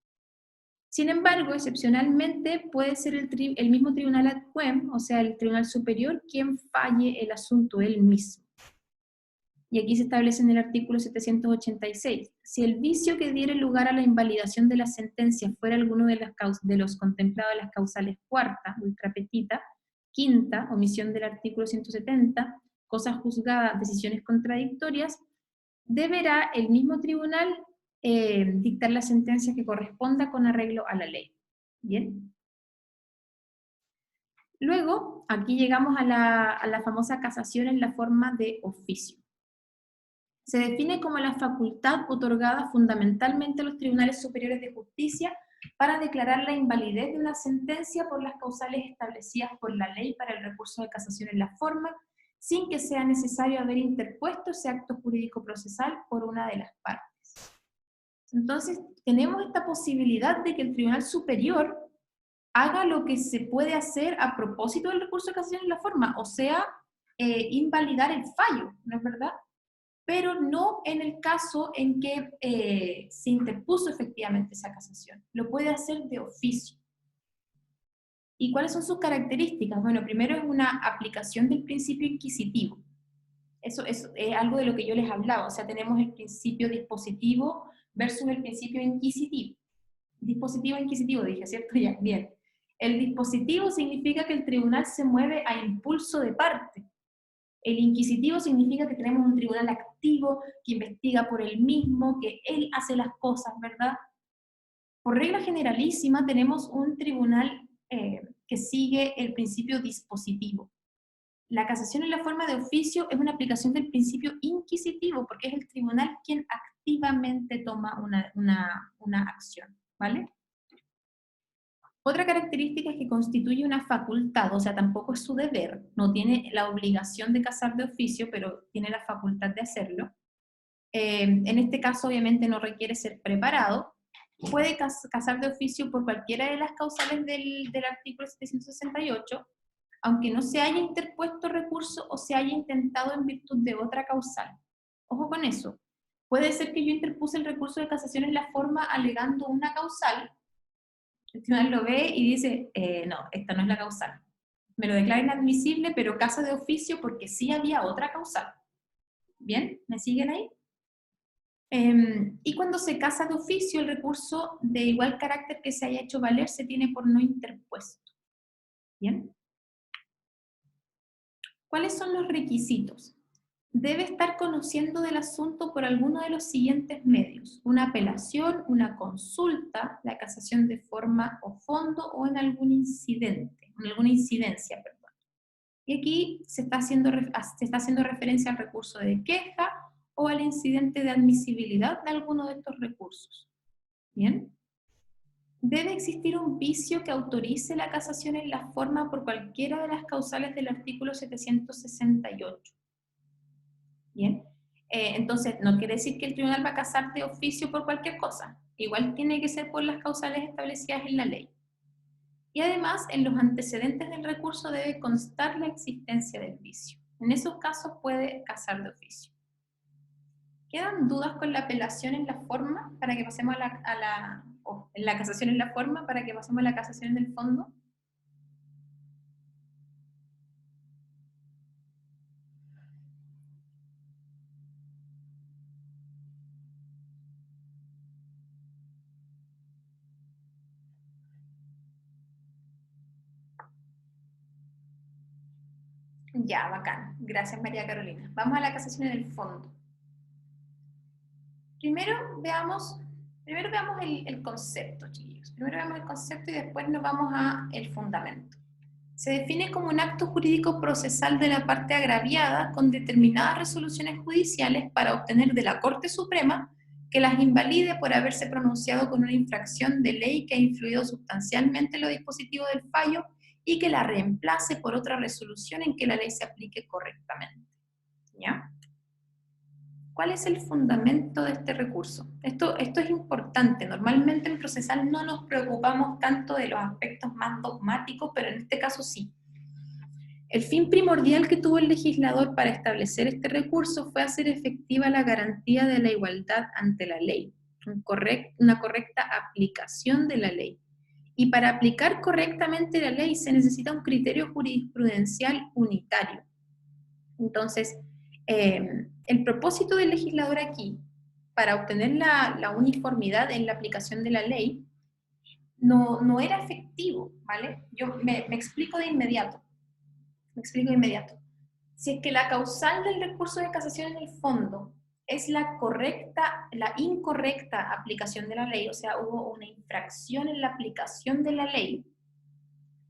Sin embargo, excepcionalmente puede ser el mismo tribunal ad quem, o sea, el tribunal superior, quien falle el asunto él mismo. Y aquí se establece en el artículo 786, si el vicio que diere lugar a la invalidación de la sentencia fuera alguno de los contemplados en las causales cuarta, ultra petita, quinta, omisión del artículo 170, cosas juzgadas, decisiones contradictorias, deberá el mismo tribunal dictar la sentencia que corresponda con arreglo a la ley. ¿Bien? Luego, aquí llegamos a la famosa casación en la forma de oficio. Se define como la facultad otorgada fundamentalmente a los tribunales superiores de justicia para declarar la invalidez de una sentencia por las causales establecidas por la ley para el recurso de casación en la forma, sin que sea necesario haber interpuesto ese acto jurídico procesal por una de las partes. Entonces, tenemos esta posibilidad de que el Tribunal Superior haga lo que se puede hacer a propósito del recurso de casación en la forma, o sea, invalidar el fallo, ¿no es verdad? Pero no en el caso en que se interpuso efectivamente esa casación. Lo puede hacer de oficio. ¿Y cuáles son sus características? Bueno, primero es una aplicación del principio inquisitivo. Eso es algo de lo que yo les hablaba, o sea, tenemos el principio dispositivo versus el principio inquisitivo. Dispositivo e inquisitivo, dije, ¿cierto? Ya, bien. El dispositivo significa que el tribunal se mueve a impulso de parte. El inquisitivo significa que tenemos un tribunal activo, que investiga por él mismo, que él hace las cosas, ¿verdad? Por regla generalísima tenemos un tribunal que sigue el principio dispositivo. La casación en la forma de oficio es una aplicación del principio inquisitivo, porque es el tribunal quien activamente toma una acción, ¿vale? Otra característica es que constituye una facultad, o sea, tampoco es su deber, no tiene la obligación de casar de oficio, pero tiene la facultad de hacerlo. En este caso, obviamente, no requiere ser preparado. Puede casar de oficio por cualquiera de las causales del artículo 768, aunque no se haya interpuesto recurso o se haya intentado en virtud de otra causal. Ojo con eso. Puede ser que yo interpuse el recurso de casación en la forma alegando una causal. El tribunal lo ve y dice, no, esta no es la causal. Me lo declara inadmisible, pero casa de oficio porque sí había otra causal. ¿Bien? ¿Me siguen ahí? Y cuando se casa de oficio, el recurso de igual carácter que se haya hecho valer se tiene por no interpuesto. ¿Bien? ¿Cuáles son los requisitos? Debe estar conociendo del asunto por alguno de los siguientes medios: una apelación, una consulta, la casación de forma o fondo o en algún incidente, en alguna incidencia, perdón. Y aquí se está haciendo referencia al recurso de queja o al incidente de admisibilidad de alguno de estos recursos. ¿Bien? Debe existir un vicio que autorice la casación en la forma por cualquiera de las causales del artículo 768. ¿Bien? Entonces, no quiere decir que el tribunal va a casar de oficio por cualquier cosa. Igual tiene que ser por las causales establecidas en la ley. Y además, en los antecedentes del recurso debe constar la existencia del vicio. En esos casos puede casar de oficio. ¿Quedan dudas con la apelación en la forma para que pasemos en la casación en la forma para que pasemos a la casación en el fondo? Ya, bacán. Gracias, María Carolina. Vamos a la casación en el fondo. Primero veamos el concepto, chiquillos. Primero veamos el concepto y después nos vamos al fundamento. Se define como un acto jurídico procesal de la parte agraviada con determinadas resoluciones judiciales para obtener de la Corte Suprema que las invalide por haberse pronunciado con una infracción de ley que ha influido sustancialmente en los dispositivos del fallo y que la reemplace por otra resolución en que la ley se aplique correctamente. ¿Ya? ¿Cuál es el fundamento de este recurso? Esto es importante. Normalmente en procesal no nos preocupamos tanto de los aspectos más dogmáticos, pero en este caso sí. El fin primordial que tuvo el legislador para establecer este recurso fue hacer efectiva la garantía de la igualdad ante la ley, una correcta aplicación de la ley. Y para aplicar correctamente la ley se necesita un criterio jurisprudencial unitario. Entonces, el propósito del legislador aquí, para obtener la uniformidad en la aplicación de la ley, no era efectivo, ¿vale? Yo me explico de inmediato. Si es que la causal del recurso de casación en el fondo es la incorrecta aplicación de la ley, o sea, hubo una infracción en la aplicación de la ley,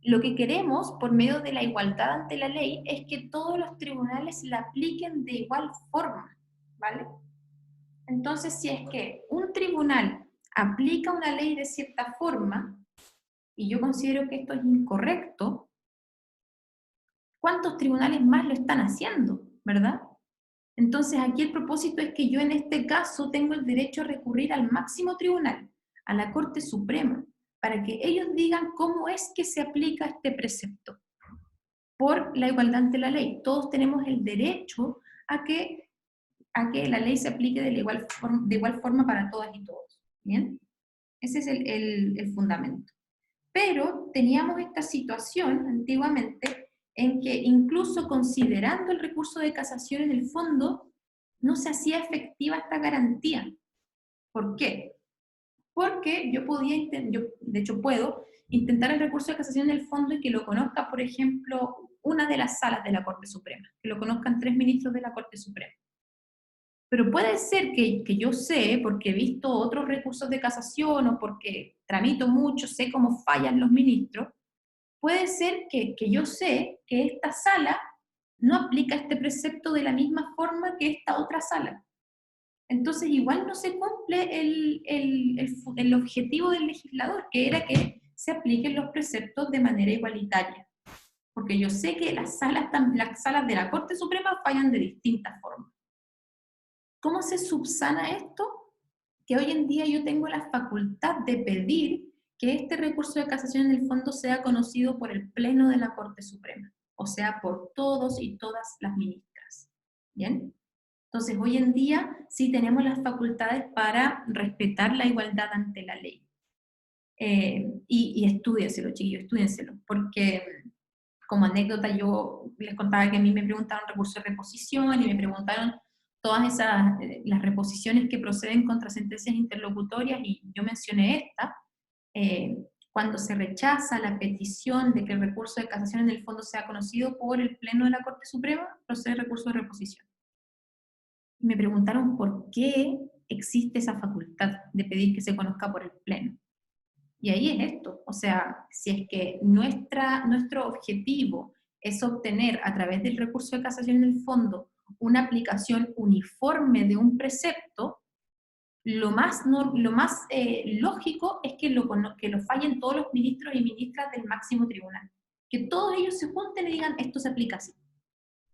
lo que queremos, por medio de la igualdad ante la ley, es que todos los tribunales la apliquen de igual forma, ¿vale? Entonces, si es que un tribunal aplica una ley de cierta forma, y yo considero que esto es incorrecto, ¿cuántos tribunales más lo están haciendo, verdad? Entonces, aquí el propósito es que yo en este caso tengo el derecho a recurrir al máximo tribunal, a la Corte Suprema, para que ellos digan cómo es que se aplica este precepto por la igualdad ante la ley. Todos tenemos el derecho a que la ley se aplique de igual forma para todas y todos. ¿Bien? Ese es el fundamento. Pero teníamos esta situación antiguamente en que incluso considerando el recurso de casación en el fondo, no se hacía efectiva esta garantía. ¿Por qué? Porque yo de hecho puedo, intentar el recurso de casación en el fondo y que lo conozca, por ejemplo, una de las salas de la Corte Suprema, que lo conozcan 3 ministros de la Corte Suprema. Pero puede ser que yo sé, porque he visto otros recursos de casación o porque tramito mucho, sé cómo fallan los ministros, puede ser que yo sé que esta sala no aplica este precepto de la misma forma que esta otra sala. Entonces igual no se cumple el objetivo del legislador, que era que se apliquen los preceptos de manera igualitaria. Porque yo sé que las salas de la Corte Suprema fallan de distintas formas. ¿Cómo se subsana esto? Que hoy en día yo tengo la facultad de pedir que este recurso de casación en el fondo sea conocido por el Pleno de la Corte Suprema, o sea, por todos y todas las ministras. ¿Bien? Entonces, hoy en día sí tenemos las facultades para respetar la igualdad ante la ley. Y estúdienselo, chiquillos, estúdienselo, porque como anécdota yo les contaba que a mí me preguntaron recurso de reposición y me preguntaron todas las reposiciones que proceden contra sentencias interlocutorias y yo mencioné esta, cuando se rechaza la petición de que el recurso de casación en el fondo sea conocido por el Pleno de la Corte Suprema, procede el recurso de reposición. Me preguntaron por qué existe esa facultad de pedir que se conozca por el Pleno. Y ahí es esto, o sea, si es que nuestro objetivo es obtener a través del recurso de casación en el fondo una aplicación uniforme de un precepto, lo más lógico es que lo fallen todos los ministros y ministras del máximo tribunal. Que todos ellos se junten y digan, esto se aplica así.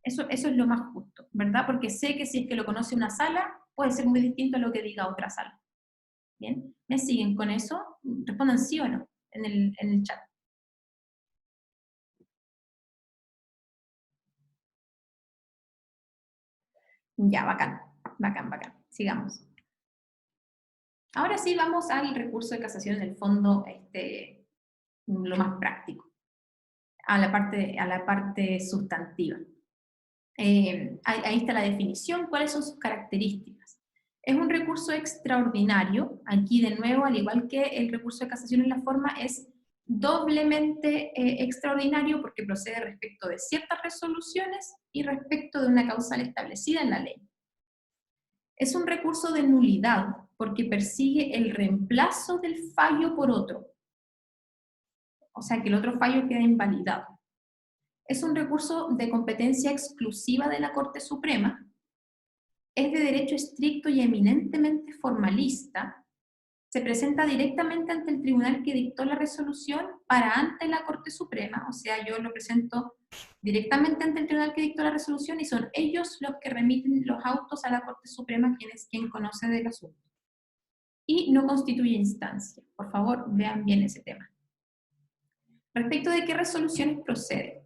Eso es lo más justo, ¿verdad? Porque sé que si es que lo conoce una sala, puede ser muy distinto a lo que diga otra sala. ¿Bien? ¿Me siguen con eso? Respondan sí o no en el chat. Ya, bacán, bacán, bacán. Sigamos. Ahora sí vamos al recurso de casación en el fondo, lo más práctico, a la parte sustantiva. Ahí está la definición, cuáles son sus características. Es un recurso extraordinario, aquí de nuevo, al igual que el recurso de casación en la forma, es doblemente extraordinario porque procede respecto de ciertas resoluciones y respecto de una causal establecida en la ley. Es un recurso de nulidad porque persigue el reemplazo del fallo por otro. O sea, que el otro fallo queda invalidado. Es un recurso de competencia exclusiva de la Corte Suprema, es de derecho estricto y eminentemente formalista, se presenta directamente ante el tribunal que dictó la resolución para ante la Corte Suprema, o sea, yo lo presento directamente ante el tribunal que dictó la resolución y son ellos los que remiten los autos a la Corte Suprema, quien es quien conoce del asunto. Y no constituye instancia. Por favor, vean bien ese tema. Respecto de qué resoluciones procede.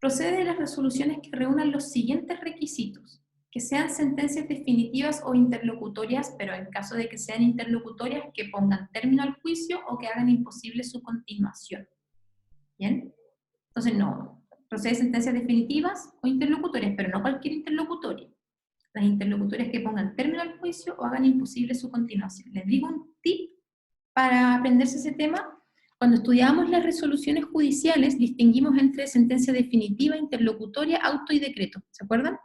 Procede de las resoluciones que reúnan los siguientes requisitos: que sean sentencias definitivas o interlocutorias, pero en caso de que sean interlocutorias, que pongan término al juicio o que hagan imposible su continuación. ¿Bien? Entonces, no, procede de sentencias definitivas o interlocutorias, pero no cualquier interlocutoria. Las interlocutorias que pongan término al juicio o hagan imposible su continuación. Les digo un tip para aprenderse ese tema. Cuando estudiábamos las resoluciones judiciales, distinguimos entre sentencia definitiva, interlocutoria, auto y decreto. ¿Se acuerdan?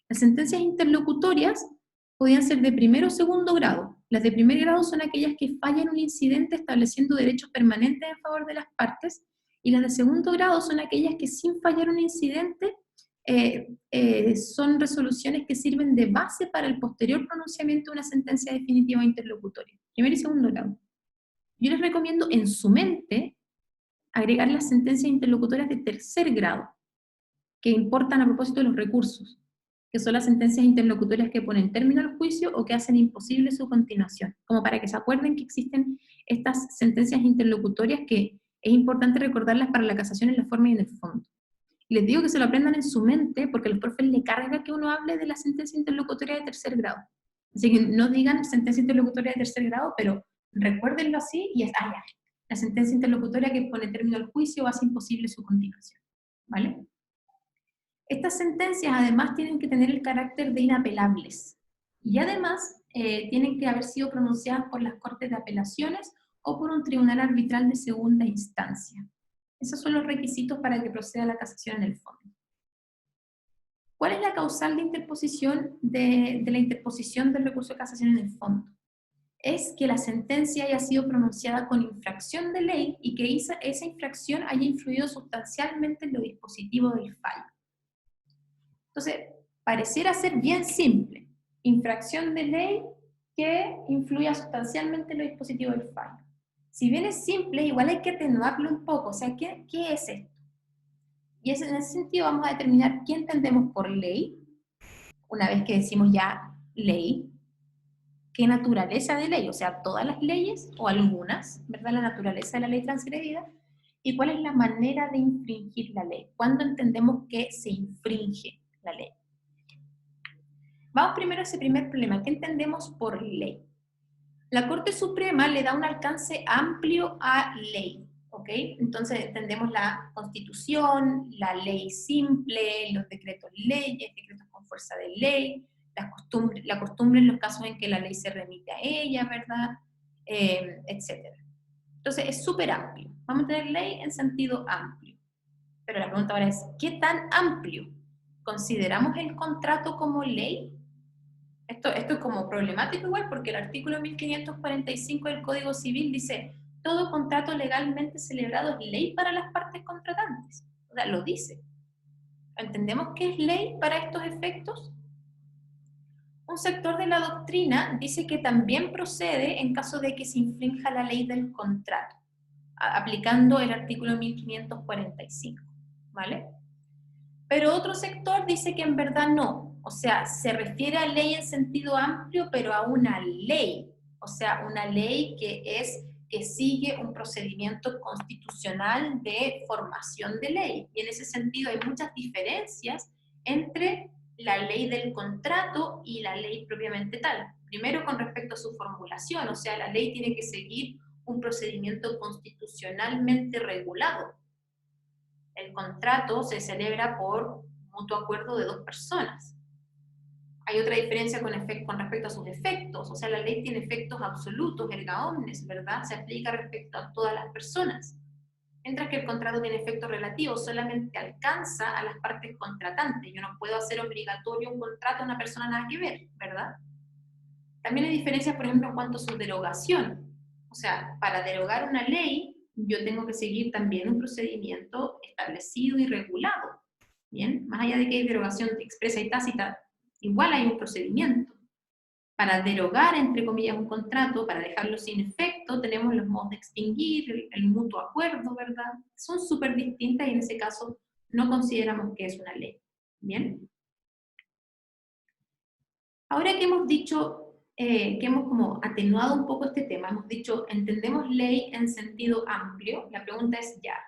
Las sentencias interlocutorias podían ser de primero o segundo grado. Las de primer grado son aquellas que fallan un incidente estableciendo derechos permanentes en favor de las partes, y las de segundo grado son aquellas que sin fallar un incidente son resoluciones que sirven de base para el posterior pronunciamiento de una sentencia definitiva o interlocutoria. Primer y segundo grado. Yo les recomiendo en su mente agregar las sentencias interlocutorias de tercer grado, que importan a propósito de los recursos, que son las sentencias interlocutorias que ponen término al juicio o que hacen imposible su continuación, como para que se acuerden que existen estas sentencias interlocutorias que es importante recordarlas para la casación en la forma y en el fondo. Y les digo que se lo aprendan en su mente porque a los profes les carga que uno hable de la sentencia interlocutoria de tercer grado. Así que no digan sentencia interlocutoria de tercer grado, pero recuérdenlo así y está ya. La sentencia interlocutoria que pone término al juicio o hace imposible su continuación. ¿Vale? Estas sentencias además tienen que tener el carácter de inapelables y además tienen que haber sido pronunciadas por las Cortes de Apelaciones o por un tribunal arbitral de segunda instancia. Esos son los requisitos para que proceda la casación en el fondo. ¿Cuál es la causal de interposición de la interposición del recurso de casación en el fondo? Es que la sentencia haya sido pronunciada con infracción de ley y que esa infracción haya influido sustancialmente en lo dispositivo del fallo. Entonces, pareciera ser bien simple. Infracción de ley que influya sustancialmente en lo dispositivo del fallo. Si bien es simple, igual hay que atenuarlo un poco. O sea, ¿qué es esto? Y en ese sentido vamos a determinar qué entendemos por ley, una vez que decimos ya ley, qué naturaleza de ley, o sea, todas las leyes o algunas, ¿verdad? La naturaleza de la ley transgredida, y cuál es la manera de infringir la ley, cuándo entendemos que se infringe la ley. Vamos primero a ese primer problema, ¿qué entendemos por ley? La Corte Suprema le da un alcance amplio a ley, ¿ok? Entonces entendemos la Constitución, la ley simple, los decretos leyes, decretos con fuerza de ley, la costumbre en los casos en que la ley se remite a ella, ¿verdad? Etcétera. Entonces es súper amplio. Vamos a tener ley en sentido amplio. Pero la pregunta ahora es, ¿qué tan amplio? ¿Consideramos el contrato como ley? Esto es como problemático igual porque el artículo 1545 del Código Civil dice: todo contrato legalmente celebrado es ley para las partes contratantes. O sea, lo dice. ¿Entendemos qué es ley para estos efectos? Un sector de la doctrina dice que también procede en caso de que se infrinja la ley del contrato, aplicando el artículo 1545, ¿vale? Pero otro sector dice que en verdad no, o sea, se refiere a ley en sentido amplio, pero a una ley, o sea, una ley que sigue un procedimiento constitucional de formación de ley. Y en ese sentido hay muchas diferencias entre la ley del contrato y la ley propiamente tal. Primero, con respecto a su formulación, o sea, la ley tiene que seguir un procedimiento constitucionalmente regulado. El contrato se celebra por mutuo acuerdo de dos personas. Hay otra diferencia con respecto a sus efectos, o sea, la ley tiene efectos absolutos, erga omnes, ¿verdad? Se aplica respecto a todas las personas. Mientras que el contrato tiene efectos relativos, solamente alcanza a las partes contratantes. Yo no puedo hacer obligatorio un contrato a una persona nada que ver, ¿verdad? También hay diferencias, por ejemplo, en cuanto a su derogación. O sea, para derogar una ley, yo tengo que seguir también un procedimiento establecido y regulado, ¿bien? Más allá de que hay derogación expresa y tácita, igual hay un procedimiento. Para derogar, entre comillas, un contrato, para dejarlo sin efecto, tenemos los modos de extinguir, el mutuo acuerdo, ¿verdad? Son súper distintas y en ese caso no consideramos que es una ley, ¿bien? Ahora que hemos dicho, que hemos como atenuado un poco este tema, hemos dicho, entendemos ley en sentido amplio, la pregunta es ya,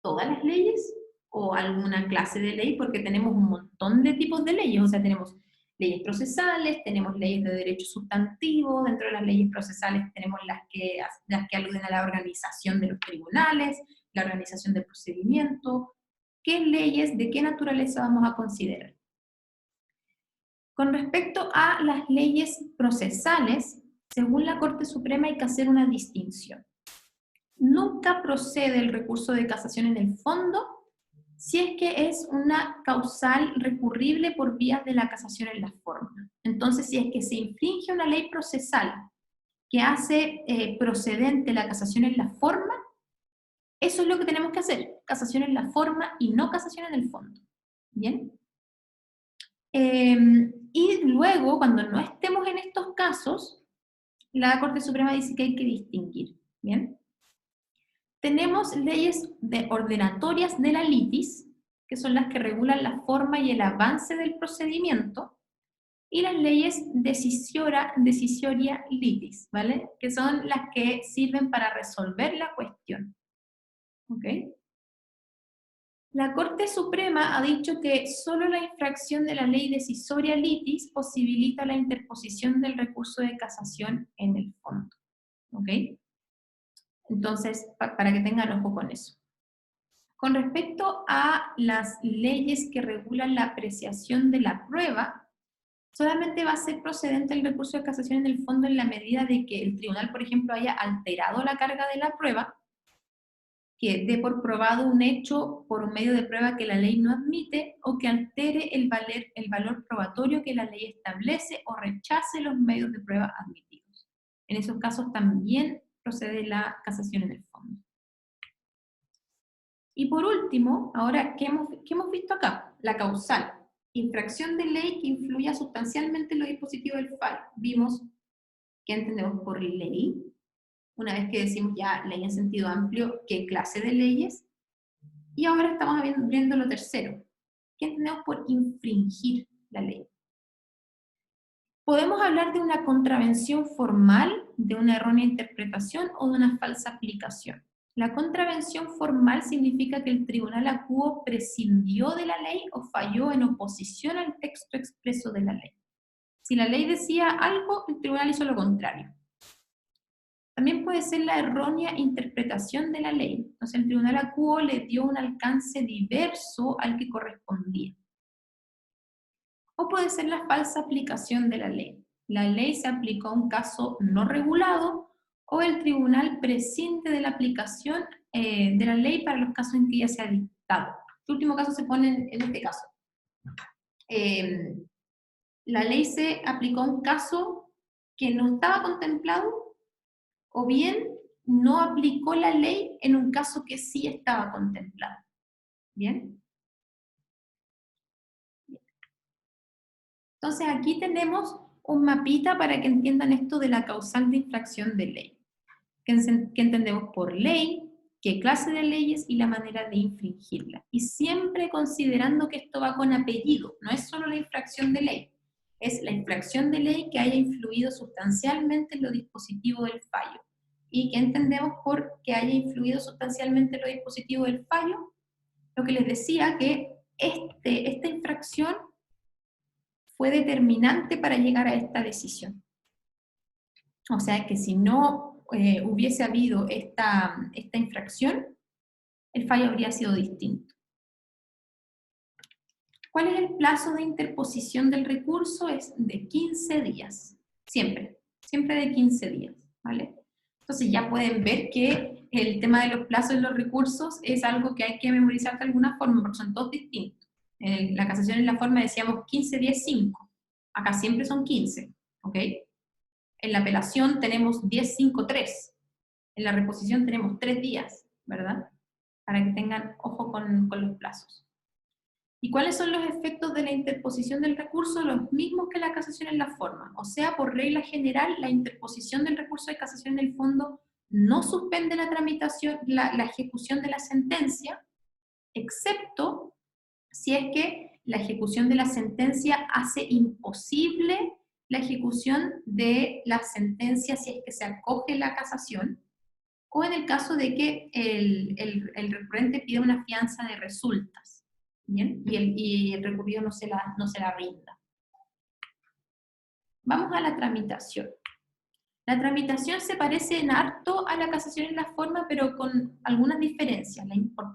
¿todas las leyes o alguna clase de ley? Porque tenemos un montón de tipos de leyes, o sea, tenemos leyes procesales, tenemos leyes de derecho sustantivo, dentro de las leyes procesales tenemos las que aluden a la organización de los tribunales, la organización del procedimiento. ¿Qué leyes, de qué naturaleza vamos a considerar? Con respecto a las leyes procesales, según la Corte Suprema hay que hacer una distinción. Nunca procede el recurso de casación en el fondo si es que es una causal recurrible por vías de la casación en la forma. Entonces, si es que se infringe una ley procesal que hace procedente la casación en la forma, eso es lo que tenemos que hacer, casación en la forma y no casación en el fondo. ¿Bien? Y luego, cuando no estemos en estos casos, la Corte Suprema dice que hay que distinguir. ¿Bien? Tenemos leyes ordenatorias de la litis, que son las que regulan la forma y el avance del procedimiento, y las leyes decisoria litis, ¿vale? Que son las que sirven para resolver la cuestión. ¿Ok? La Corte Suprema ha dicho que solo la infracción de la ley decisoria litis posibilita la interposición del recurso de casación en el fondo. ¿Ok? Entonces, para que tengan ojo con eso. Con respecto a las leyes que regulan la apreciación de la prueba, solamente va a ser procedente el recurso de casación en el fondo en la medida de que el tribunal, por ejemplo, haya alterado la carga de la prueba, que dé por probado un hecho por un medio de prueba que la ley no admite, o que altere el valor probatorio que la ley establece o rechace los medios de prueba admitidos. En esos casos también procede la casación en el fondo. Y por último, ahora, ¿qué hemos visto acá? La causal. Infracción de ley que influya sustancialmente en los dispositivos del fallo. Vimos qué entendemos por ley. Una vez que decimos ya ley en sentido amplio, ¿qué clase de leyes? Y ahora estamos viendo lo tercero. ¿Qué entendemos por infringir la ley? Podemos hablar de una contravención formal, de una errónea interpretación o de una falsa aplicación. La contravención formal significa que el tribunal acuo prescindió de la ley o falló en oposición al texto expreso de la ley. Si la ley decía algo, el tribunal hizo lo contrario. También puede ser la errónea interpretación de la ley. Entonces el tribunal acuo le dio un alcance diverso al que correspondía. O puede ser la falsa aplicación de la ley. La ley se aplicó a un caso no regulado o el tribunal prescinde de la aplicación de la ley para los casos en que ya se ha dictado. Este último caso se pone en este caso. La ley se aplicó a un caso que no estaba contemplado o bien no aplicó la ley en un caso que sí estaba contemplado. ¿Bien? Entonces aquí tenemos un mapita para que entiendan esto de la causal de infracción de ley. ¿Qué entendemos por ley? ¿Qué clase de leyes? Y la manera de infringirla. Y siempre considerando que esto va con apellido, no es solo la infracción de ley, es la infracción de ley que haya influido sustancialmente en los dispositivos del fallo. ¿Y qué entendemos por que haya influido sustancialmente en los dispositivos del fallo? Lo que les decía, que esta infracción fue determinante para llegar a esta decisión. O sea que si no hubiese habido esta infracción, el fallo habría sido distinto. ¿Cuál es el plazo de interposición del recurso? Es de 15 días, siempre de 15 días, ¿vale? Entonces ya pueden ver que el tema de los plazos de los recursos es algo que hay que memorizar de alguna forma, porque son todos distintos. En la casación en la forma decíamos 15 días 5, acá siempre son 15, ¿ok? En la apelación tenemos 10, 5, 3. En la reposición tenemos 3 días. ¿verdad? Para que tengan ojo con los plazos. ¿Y cuáles son los efectos de la interposición del recurso? Los mismos que la casación en la forma. O sea, por regla general, la interposición del recurso de casación en el fondo no suspende la tramitación, la ejecución de la sentencia, excepto si es que la ejecución de la sentencia hace imposible la ejecución de la sentencia si es que se acoge la casación, o en el caso de que el recurrente pide una fianza de resultas. ¿Bien? Y el recurrido no se la rinda. Vamos a la tramitación. La tramitación se parece en harto a la casación en la forma, pero con algunas diferencias.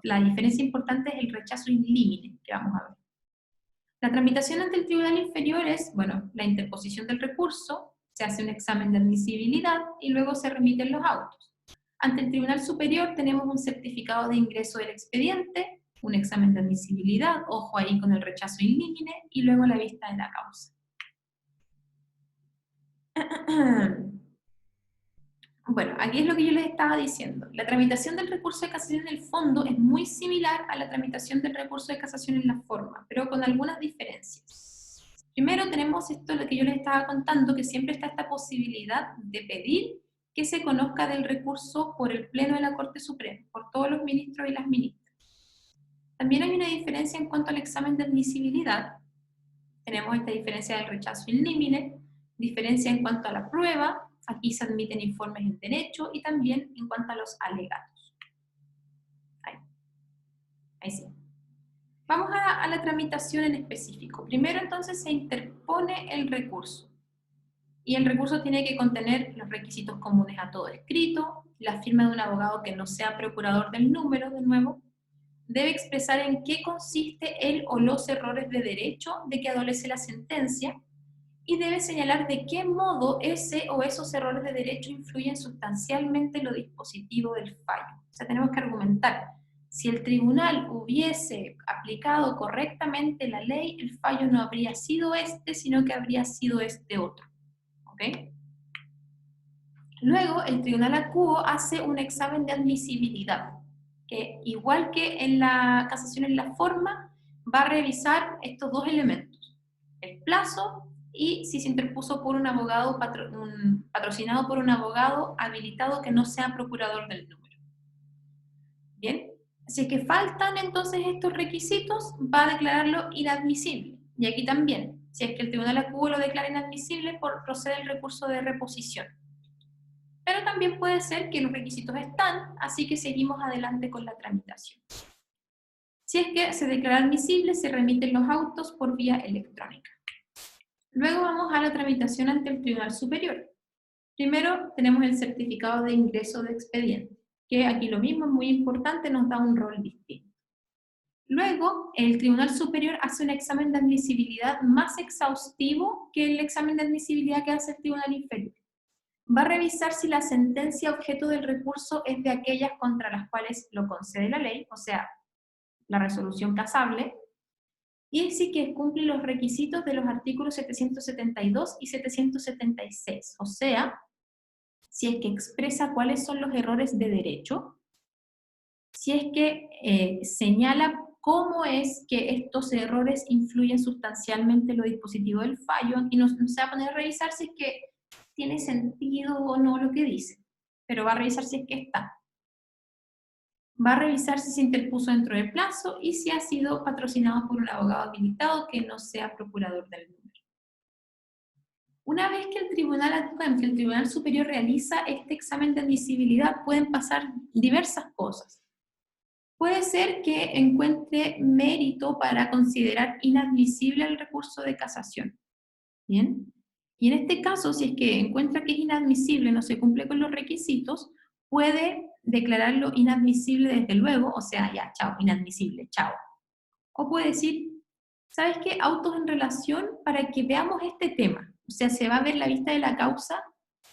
La diferencia importante es el rechazo in limine, que vamos a ver. La tramitación ante el tribunal inferior es, bueno, la interposición del recurso, se hace un examen de admisibilidad y luego se remiten los autos. Ante el tribunal superior tenemos un certificado de ingreso del expediente, un examen de admisibilidad, ojo ahí con el rechazo in limine, y luego la vista de la causa. Bueno, aquí es lo que yo les estaba diciendo. La tramitación del recurso de casación en el fondo es muy similar a la tramitación del recurso de casación en la forma, pero con algunas diferencias. Primero tenemos esto, lo que yo les estaba contando, que siempre está esta posibilidad de pedir que se conozca del recurso por el Pleno de la Corte Suprema, por todos los ministros y las ministras. También hay una diferencia en cuanto al examen de admisibilidad. Tenemos esta diferencia del rechazo in limine, diferencia en cuanto a la prueba, aquí se admiten informes en derecho, y también en cuanto a los alegatos. Ahí sí. Vamos a la tramitación en específico. Primero entonces se interpone el recurso. Y el recurso tiene que contener los requisitos comunes a todo escrito, la firma de un abogado que no sea procurador del número, de nuevo, debe expresar en qué consiste el o los errores de derecho de que adolece la sentencia, y debe señalar de qué modo ese o esos errores de derecho influyen sustancialmente en lo dispositivo del fallo. O sea, tenemos que argumentar. Si el tribunal hubiese aplicado correctamente la ley, el fallo no habría sido este, sino que habría sido este otro. ¿Ok? Luego, el tribunal acuo hace un examen de admisibilidad, que igual que en la casación en la forma, va a revisar estos dos elementos, el plazo y si se interpuso por un abogado, patrocinado por un abogado habilitado que no sea procurador del número. Bien, si es que faltan entonces estos requisitos, va a declararlo inadmisible. Y aquí también, si es que el tribunal acuo lo declara inadmisible, procede el recurso de reposición. Pero también puede ser que los requisitos están, así que seguimos adelante con la tramitación. Si es que se declara admisible, se remiten los autos por vía electrónica. Luego vamos a la tramitación ante el Tribunal Superior. Primero tenemos el certificado de ingreso de expediente, que aquí lo mismo es muy importante, nos da un rol distinto. Luego, el Tribunal Superior hace un examen de admisibilidad más exhaustivo que el examen de admisibilidad que hace el Tribunal Inferior. Va a revisar si la sentencia objeto del recurso es de aquellas contra las cuales lo concede la ley, o sea, la resolución casable, y si que cumple los requisitos de los artículos 772 y 776, o sea, si es que expresa cuáles son los errores de derecho, si es que señala cómo es que estos errores influyen sustancialmente en lo dispositivo del fallo, y no se va a poner a revisar si es que tiene sentido o no lo que dice, pero va a revisar si es que está. Va a revisar si se interpuso dentro del plazo y si ha sido patrocinado por un abogado habilitado que no sea procurador del número. Una vez que el Tribunal Superior realiza este examen de admisibilidad, pueden pasar diversas cosas. Puede ser que encuentre mérito para considerar inadmisible el recurso de casación. ¿Bien? Y en este caso, si es que encuentra que es inadmisible, no se cumple con los requisitos, puede declararlo inadmisible desde luego, o sea, ya, chao, inadmisible, chao. O puede decir, ¿sabes qué? Autos en relación para que veamos este tema. O sea, se va a ver la vista de la causa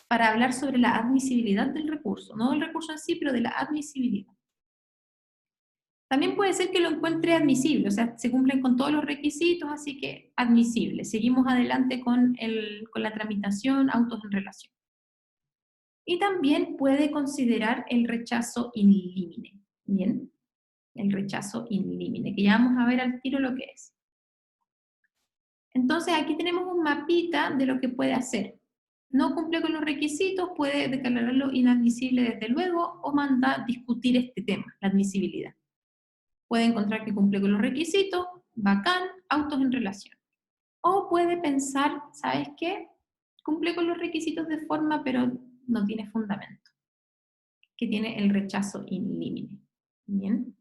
para hablar sobre la admisibilidad del recurso, no del recurso en sí, pero de la admisibilidad. También puede ser que lo encuentre admisible, o sea, se cumplen con todos los requisitos, así que admisible. Seguimos adelante con la tramitación, autos en relación. Y también puede considerar el rechazo in limine. Bien, el rechazo in limine, que ya vamos a ver al tiro lo que es. Entonces aquí tenemos un mapita de lo que puede hacer. No cumple con los requisitos, puede declararlo inadmisible desde luego o mandar discutir este tema, la admisibilidad. Puede encontrar que cumple con los requisitos, bacán, autos en relación. O puede pensar, ¿sabes qué? Cumple con los requisitos de forma, pero no tiene fundamento. Que tiene el rechazo in limine. Bien.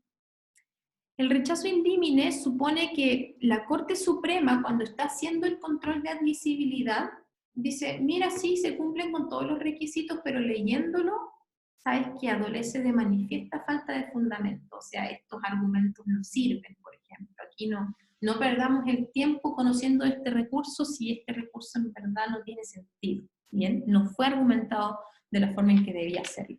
El rechazo in limine supone que la Corte Suprema, cuando está haciendo el control de admisibilidad, dice, mira, sí, se cumplen con todos los requisitos, pero leyéndolo, sabes que adolece de manifiesta falta de fundamento. O sea, estos argumentos no sirven, por ejemplo. Aquí no perdamos el tiempo conociendo este recurso si este recurso en verdad no tiene sentido. Bien, no fue argumentado de la forma en que debía serlo.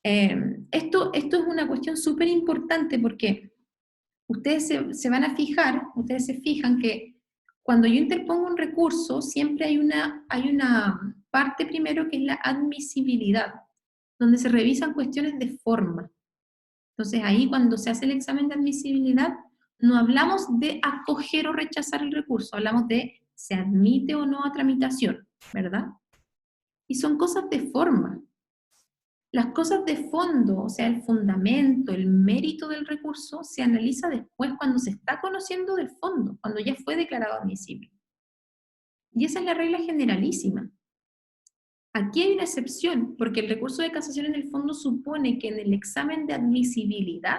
Esto es una cuestión súper importante porque ustedes se van a fijar, ustedes se fijan que cuando yo interpongo un recurso, siempre hay una parte primero que es la admisibilidad, donde se revisan cuestiones de forma. Entonces ahí cuando se hace el examen de admisibilidad, no hablamos de acoger o rechazar el recurso, hablamos de se admite o no a tramitación, ¿verdad? Y son cosas de forma. Las cosas de fondo, o sea, el fundamento, el mérito del recurso, se analiza después cuando se está conociendo del fondo, cuando ya fue declarado admisible. Y esa es la regla generalísima. Aquí hay una excepción, porque el recurso de casación en el fondo supone que en el examen de admisibilidad,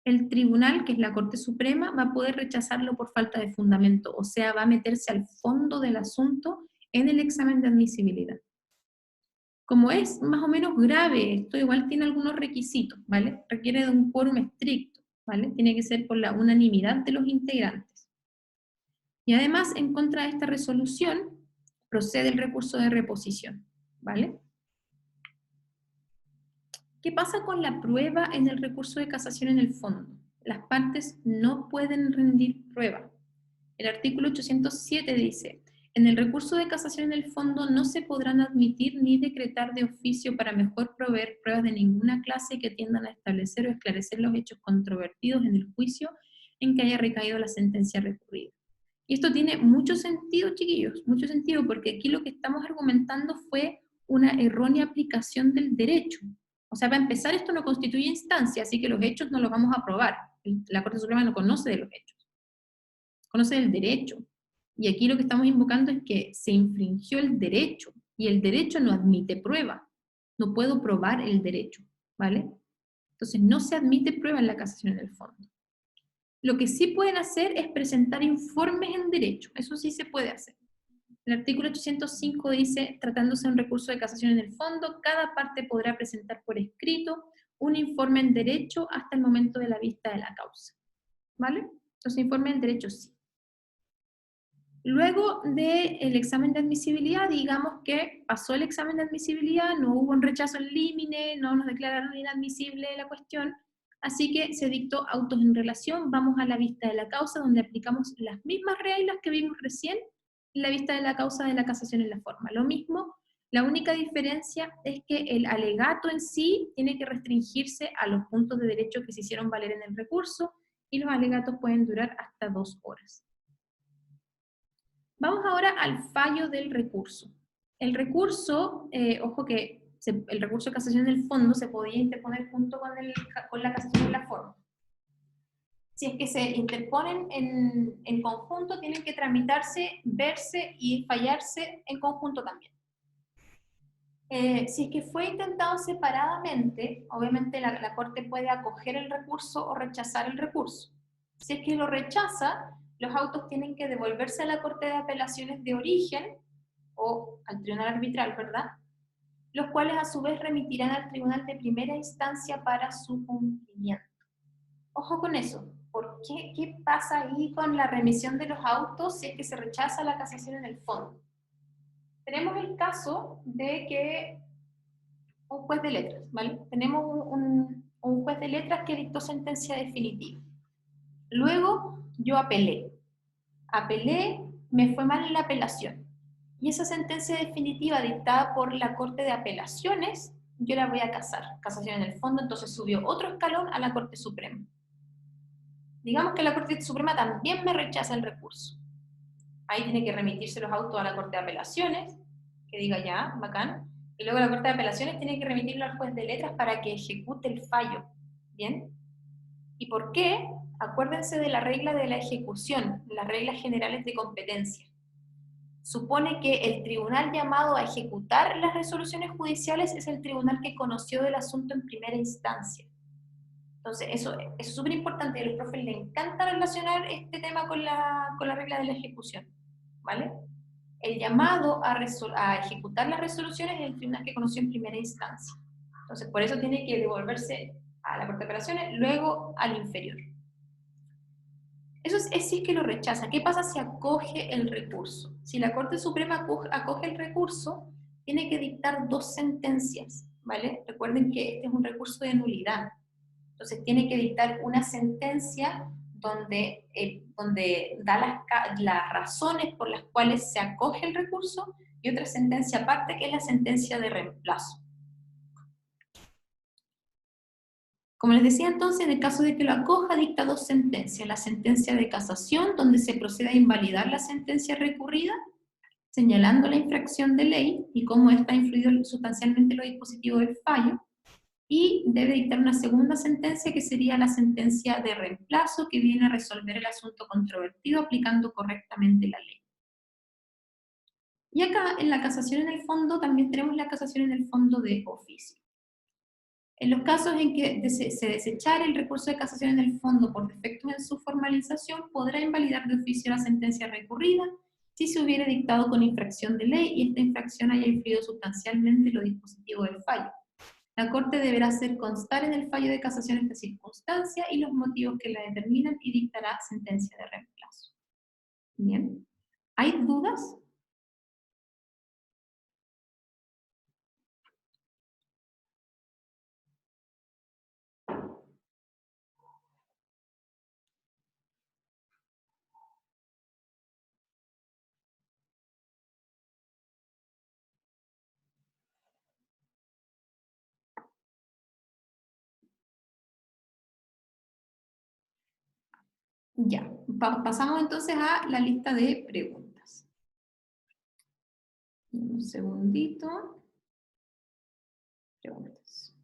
el tribunal, que es la Corte Suprema, va a poder rechazarlo por falta de fundamento, o sea, va a meterse al fondo del asunto en el examen de admisibilidad. Como es más o menos grave, esto igual tiene algunos requisitos, ¿vale? Requiere de un quórum estricto, ¿vale? Tiene que ser por la unanimidad de los integrantes. Y además, en contra de esta resolución, procede el recurso de reposición, ¿vale? ¿Qué pasa con la prueba en el recurso de casación en el fondo? Las partes no pueden rendir prueba. El artículo 807 dice, en el recurso de casación en el fondo no se podrán admitir ni decretar de oficio para mejor proveer pruebas de ninguna clase que tiendan a establecer o esclarecer los hechos controvertidos en el juicio en que haya recaído la sentencia recurrida. Y esto tiene mucho sentido, chiquillos, mucho sentido, porque aquí lo que estamos argumentando fue una errónea aplicación del derecho. O sea, para empezar, esto no constituye instancia, así que los hechos no los vamos a probar. La Corte Suprema no conoce de los hechos, conoce del derecho. Y aquí lo que estamos invocando es que se infringió el derecho, y el derecho no admite prueba. No puedo probar el derecho, ¿vale? Entonces no se admite prueba en la casación en el fondo. Lo que sí pueden hacer es presentar informes en derecho, eso sí se puede hacer. El artículo 805 dice, tratándose de un recurso de casación en el fondo, cada parte podrá presentar por escrito un informe en derecho hasta el momento de la vista de la causa, ¿vale? Entonces informe en derecho sí. Luego del examen de admisibilidad, digamos que pasó el examen de admisibilidad, no hubo un rechazo en límine, no nos declararon inadmisible la cuestión, así que se dictó autos en relación, vamos a la vista de la causa, donde aplicamos las mismas reglas que vimos recién en la vista de la causa de la casación en la forma. Lo mismo, la única diferencia es que el alegato en sí tiene que restringirse a los puntos de derecho que se hicieron valer en el recurso, y los alegatos pueden durar hasta 2 horas. Vamos ahora al fallo del recurso. El recurso, ojo que el recurso de casación del fondo se podía interponer junto con la casación de la forma. Si es que se interponen en conjunto, tienen que tramitarse, verse y fallarse en conjunto también. Si es que fue intentado separadamente, obviamente la Corte puede acoger el recurso o rechazar el recurso. Si es que lo rechaza, los autos tienen que devolverse a la Corte de Apelaciones de origen o al tribunal arbitral, ¿verdad? Los cuales a su vez remitirán al tribunal de primera instancia para su cumplimiento. Ojo con eso, ¿por qué? ¿Qué pasa ahí con la remisión de los autos si es que se rechaza la casación en el fondo? Tenemos el caso de que un juez de letras, ¿vale? Tenemos un juez de letras que dictó sentencia definitiva. Luego yo apelé, me fue mal en la apelación. Y esa sentencia definitiva dictada por la Corte de Apelaciones yo la voy a casar, casación en el fondo, entonces subió otro escalón a la Corte Suprema. Digamos que la Corte Suprema también me rechaza el recurso. Ahí tiene que remitirse los autos a la Corte de Apelaciones, que diga ya, bacán, y luego la Corte de Apelaciones tiene que remitirlo al juez de letras para que ejecute el fallo, ¿bien? ¿Y por qué? Acuérdense de la regla de la ejecución, las reglas generales de competencia. Supone que el tribunal llamado a ejecutar las resoluciones judiciales es el tribunal que conoció del asunto en primera instancia. Entonces, eso es súper importante, a los profes les encanta relacionar este tema con la regla de la ejecución, ¿vale? El llamado a ejecutar las resoluciones es el tribunal que conoció en primera instancia. Entonces, por eso tiene que devolverse a la Corte de Apelaciones, luego al inferior. Eso es si es que lo rechaza. ¿Qué pasa si acoge el recurso? Si la Corte Suprema acoge el recurso, tiene que dictar 2 sentencias, ¿vale? Recuerden que este es un recurso de nulidad. Entonces tiene que dictar una sentencia donde da las razones por las cuales se acoge el recurso y otra sentencia aparte que es la sentencia de reemplazo. Como les decía entonces, en el caso de que lo acoja, dicta 2 sentencias. La sentencia de casación, donde se procede a invalidar la sentencia recurrida, señalando la infracción de ley y cómo ésta ha influido sustancialmente en los dispositivos del fallo, y debe dictar una segunda sentencia que sería la sentencia de reemplazo que viene a resolver el asunto controvertido aplicando correctamente la ley. Y acá en la casación en el fondo también tenemos la casación en el fondo de oficio. En los casos en que se desechara el recurso de casación en el fondo por defectos en su formalización, podrá invalidar de oficio la sentencia recurrida si se hubiera dictado con infracción de ley y esta infracción haya influido sustancialmente en lo dispositivo del fallo. La Corte deberá hacer constar en el fallo de casación esta circunstancia y los motivos que la determinan y dictará sentencia de reemplazo. Bien. ¿Hay dudas? Ya. Pasamos entonces a la lista de preguntas. Un segundito. Preguntas.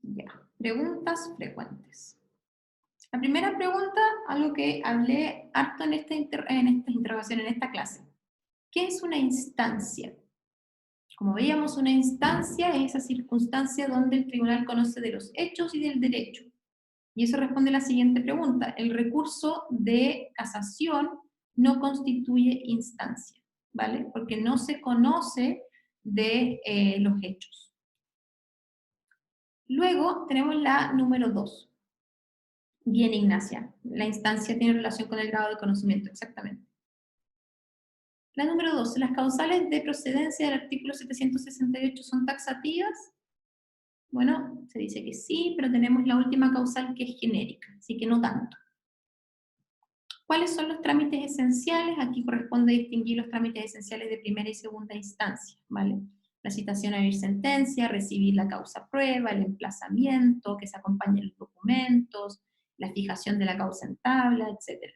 Ya. Preguntas frecuentes. La primera pregunta, algo que hablé harto en esta interrogación, en esta clase. ¿Qué es una instancia? Como veíamos, una instancia es esa circunstancia donde el tribunal conoce de los hechos y del derecho. Y eso responde a la siguiente pregunta. El recurso de casación no constituye instancia, ¿vale? Porque no se conoce de los hechos. Luego tenemos la número 2. Bien, Ignacia. La instancia tiene relación con el grado de conocimiento, exactamente. La número 2. ¿Las causales de procedencia del artículo 768 son taxativas? Bueno, se dice que sí, pero tenemos la última causal que es genérica, así que no tanto. ¿Cuáles son los trámites esenciales? Aquí corresponde distinguir los trámites esenciales de primera y segunda instancia, ¿vale? La citación a oír sentencia, recibir la causa prueba, el emplazamiento, que se acompañen los documentos, la fijación de la causa en tabla, etc.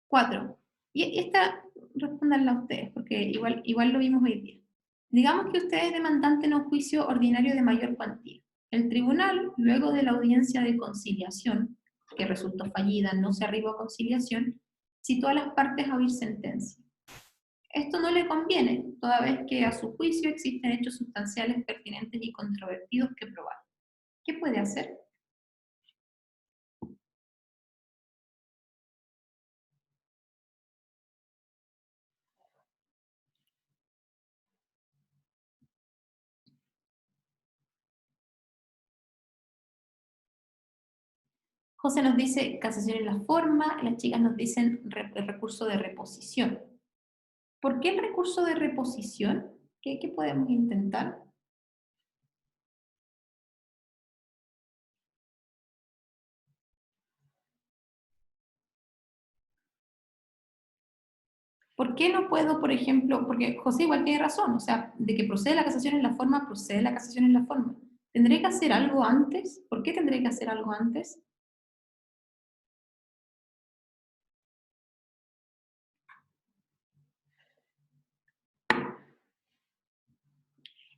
4. Y esta, respóndanla ustedes, porque igual lo vimos hoy día. Digamos que usted es demandante en un juicio ordinario de mayor cuantía. El tribunal, luego de la audiencia de conciliación, que resultó fallida, no se arribó a conciliación, citó a las partes a oír sentencia. Esto no le conviene, toda vez que a su juicio existen hechos sustanciales pertinentes y controvertidos que probar. ¿Qué puede hacer? José nos dice casación en la forma, las chicas nos dicen recurso de reposición. ¿Por qué el recurso de reposición? ¿Qué podemos intentar? ¿Por qué no puedo, por ejemplo, porque José igual tiene razón, o sea, de que procede la casación en la forma, procede la casación en la forma. ¿Tendré que hacer algo antes? ¿Por qué tendré que hacer algo antes?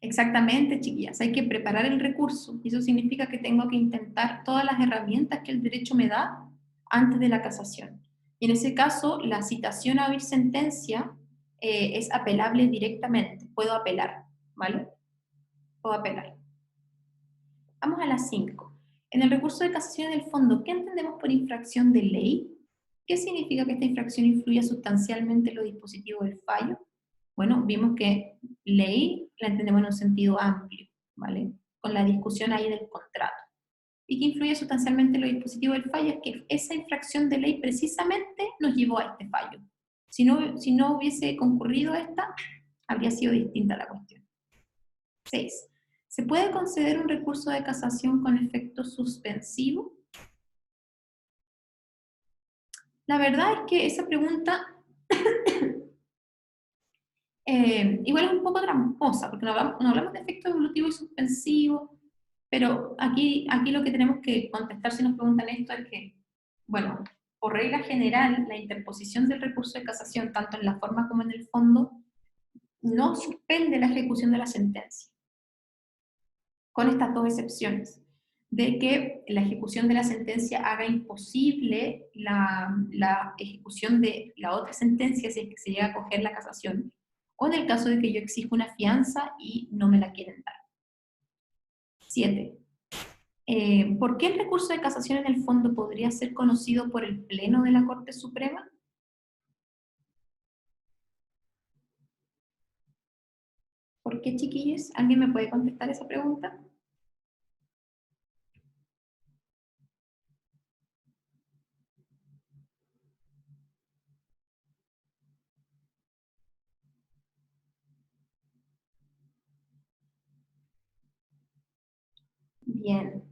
Exactamente, chiquillas, hay que preparar el recurso y eso significa que tengo que intentar todas las herramientas que el derecho me da antes de la casación. Y en ese caso, la citación a oír sentencia es apelable directamente, puedo apelar, ¿vale? Puedo apelar. Vamos a las 5. En el recurso de casación en el fondo, ¿qué entendemos por infracción de ley? ¿Qué significa que esta infracción influya sustancialmente en los dispositivos del fallo? Bueno, vimos que ley la entendemos en un sentido amplio, ¿vale? Con la discusión ahí del contrato. Y que influye sustancialmente en los dispositivos del fallo es que esa infracción de ley precisamente nos llevó a este fallo. Si no hubiese concurrido esta, habría sido distinta la cuestión. 6. ¿Se puede conceder un recurso de casación con efecto suspensivo? La verdad es que esa pregunta igual es un poco tramposa, porque no hablamos de efecto evolutivo y suspensivo, pero aquí lo que tenemos que contestar si nos preguntan esto es que, bueno, por regla general, la interposición del recurso de casación, tanto en la forma como en el fondo, no suspende la ejecución de la sentencia, con estas dos excepciones, de que la ejecución de la sentencia haga imposible la ejecución de la otra sentencia si es que se llega a coger la casación, o en el caso de que yo exijo una fianza y no me la quieren dar. 7. ¿Por qué el recurso de casación en el fondo podría ser conocido por el Pleno de la Corte Suprema? ¿Por qué, chiquillos? ¿Alguien me puede contestar esa pregunta? Bien,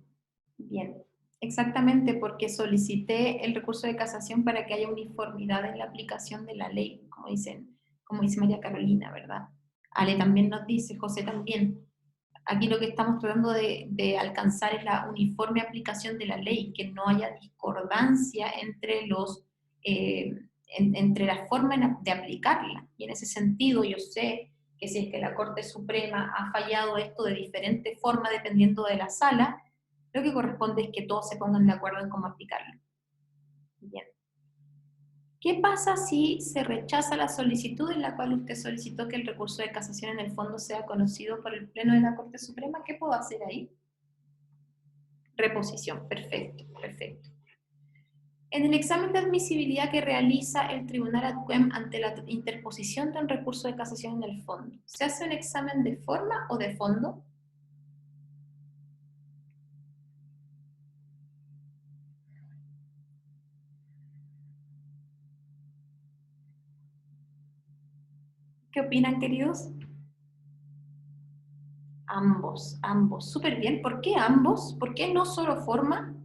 bien. Exactamente, porque solicité el recurso de casación para que haya uniformidad en la aplicación de la ley, como dice María Carolina, ¿verdad? Ale también nos dice, José también. Aquí lo que estamos tratando de alcanzar es la uniforme aplicación de la ley, que no haya discordancia entre eh, entre la forma de aplicarla. Y en ese sentido yo sé que si es que la Corte Suprema ha fallado esto de diferente forma dependiendo de la sala, lo que corresponde es que todos se pongan de acuerdo en cómo aplicarlo. Bien. ¿Qué pasa si se rechaza la solicitud en la cual usted solicitó que el recurso de casación en el fondo sea conocido por el Pleno de la Corte Suprema? ¿Qué puedo hacer ahí? Reposición, perfecto, perfecto. En el examen de admisibilidad que realiza el Tribunal ADQUEM ante la interposición de un recurso de casación en el fondo, ¿se hace un examen de forma o de fondo? ¿Qué opinan, queridos? Ambos, ambos. Súper bien. ¿Por qué ambos? ¿Por qué no solo forma?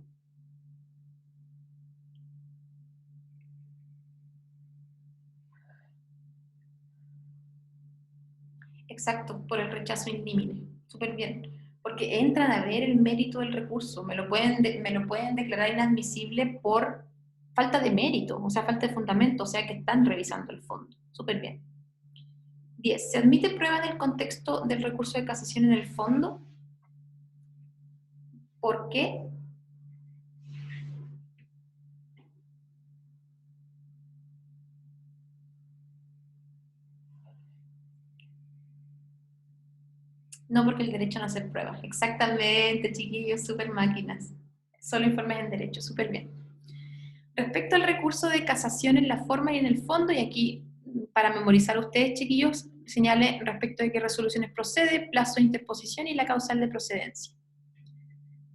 Exacto, por el rechazo in limine. Súper bien. Porque entran a ver el mérito del recurso. Me lo pueden declarar inadmisible por falta de mérito, o sea, falta de fundamento, o sea, que están revisando el fondo. Súper bien. 10. ¿Se admite prueba del contexto del recurso de casación en el fondo? ¿Por qué? No porque el derecho a no hacer pruebas. Exactamente, chiquillos, super máquinas. Solo informes en derecho, súper bien. Respecto al recurso de casación en la forma y en el fondo, y aquí para memorizar ustedes, chiquillos, señale respecto de qué resoluciones procede, plazo de interposición y la causal de procedencia.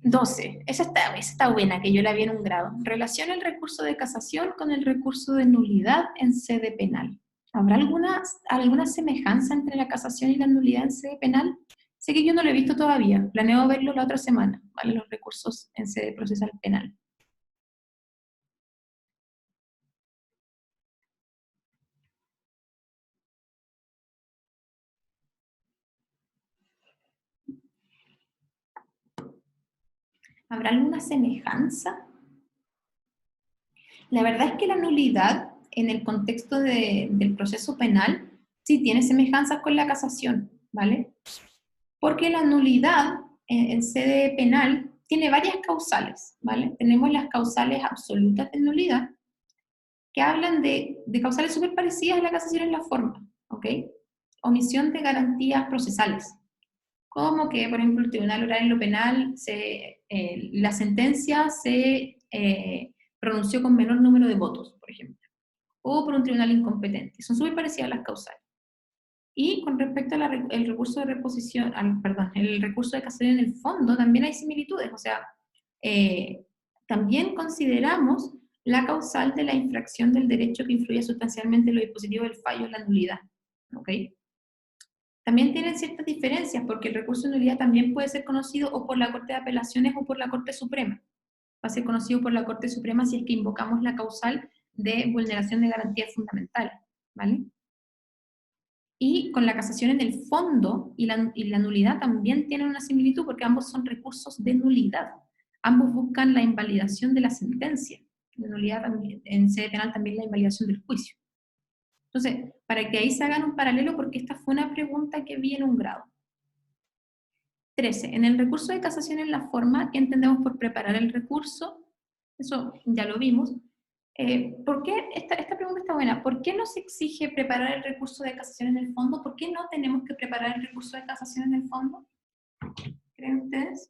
12. Esa está buena, que yo la vi en un grado. Relaciona el recurso de casación con el recurso de nulidad en sede penal. ¿Habrá alguna semejanza entre la casación y la nulidad en sede penal? Sé que yo no lo he visto todavía, planeo verlo la otra semana, ¿vale? Los recursos en sede procesal penal. ¿Habrá alguna semejanza? La verdad es que la nulidad, en el contexto del proceso penal, sí tiene semejanzas con la casación, ¿vale? Porque la nulidad en sede penal tiene varias causales, ¿vale? Tenemos las causales absolutas de nulidad, que hablan de causales súper parecidas a la casación en la forma, ¿ok? Omisión de garantías procesales, como que, por ejemplo, el tribunal oral en lo penal, la sentencia se pronunció con menor número de votos, por ejemplo, o por un tribunal incompetente. Son súper parecidas las causales. Y con respecto al recurso de reposición, perdón, el recurso de casación en el fondo, también hay similitudes. O sea, también consideramos la causal de la infracción del derecho que influye sustancialmente en lo dispositivo del fallo en la nulidad. ¿Ok? También tienen ciertas diferencias, porque el recurso de nulidad también puede ser conocido o por la Corte de Apelaciones o por la Corte Suprema. Va a ser conocido por la Corte Suprema si es que invocamos la causal de vulneración de garantías fundamentales. ¿Vale? Y con la casación en el fondo y la nulidad también tienen una similitud porque ambos son recursos de nulidad. Ambos buscan la invalidación de la sentencia. La nulidad también, en sede penal también la invalidación del juicio. Entonces, para que ahí se hagan un paralelo, porque esta fue una pregunta que vi en un grado. 13. En el recurso de casación en la forma, ¿qué entendemos por preparar el recurso? Eso ya lo vimos. ¿Por qué? Esta pregunta está buena. ¿Por qué no se exige preparar el recurso de casación en el fondo? ¿Por qué no tenemos que preparar el recurso de casación en el fondo? ¿Creen ustedes?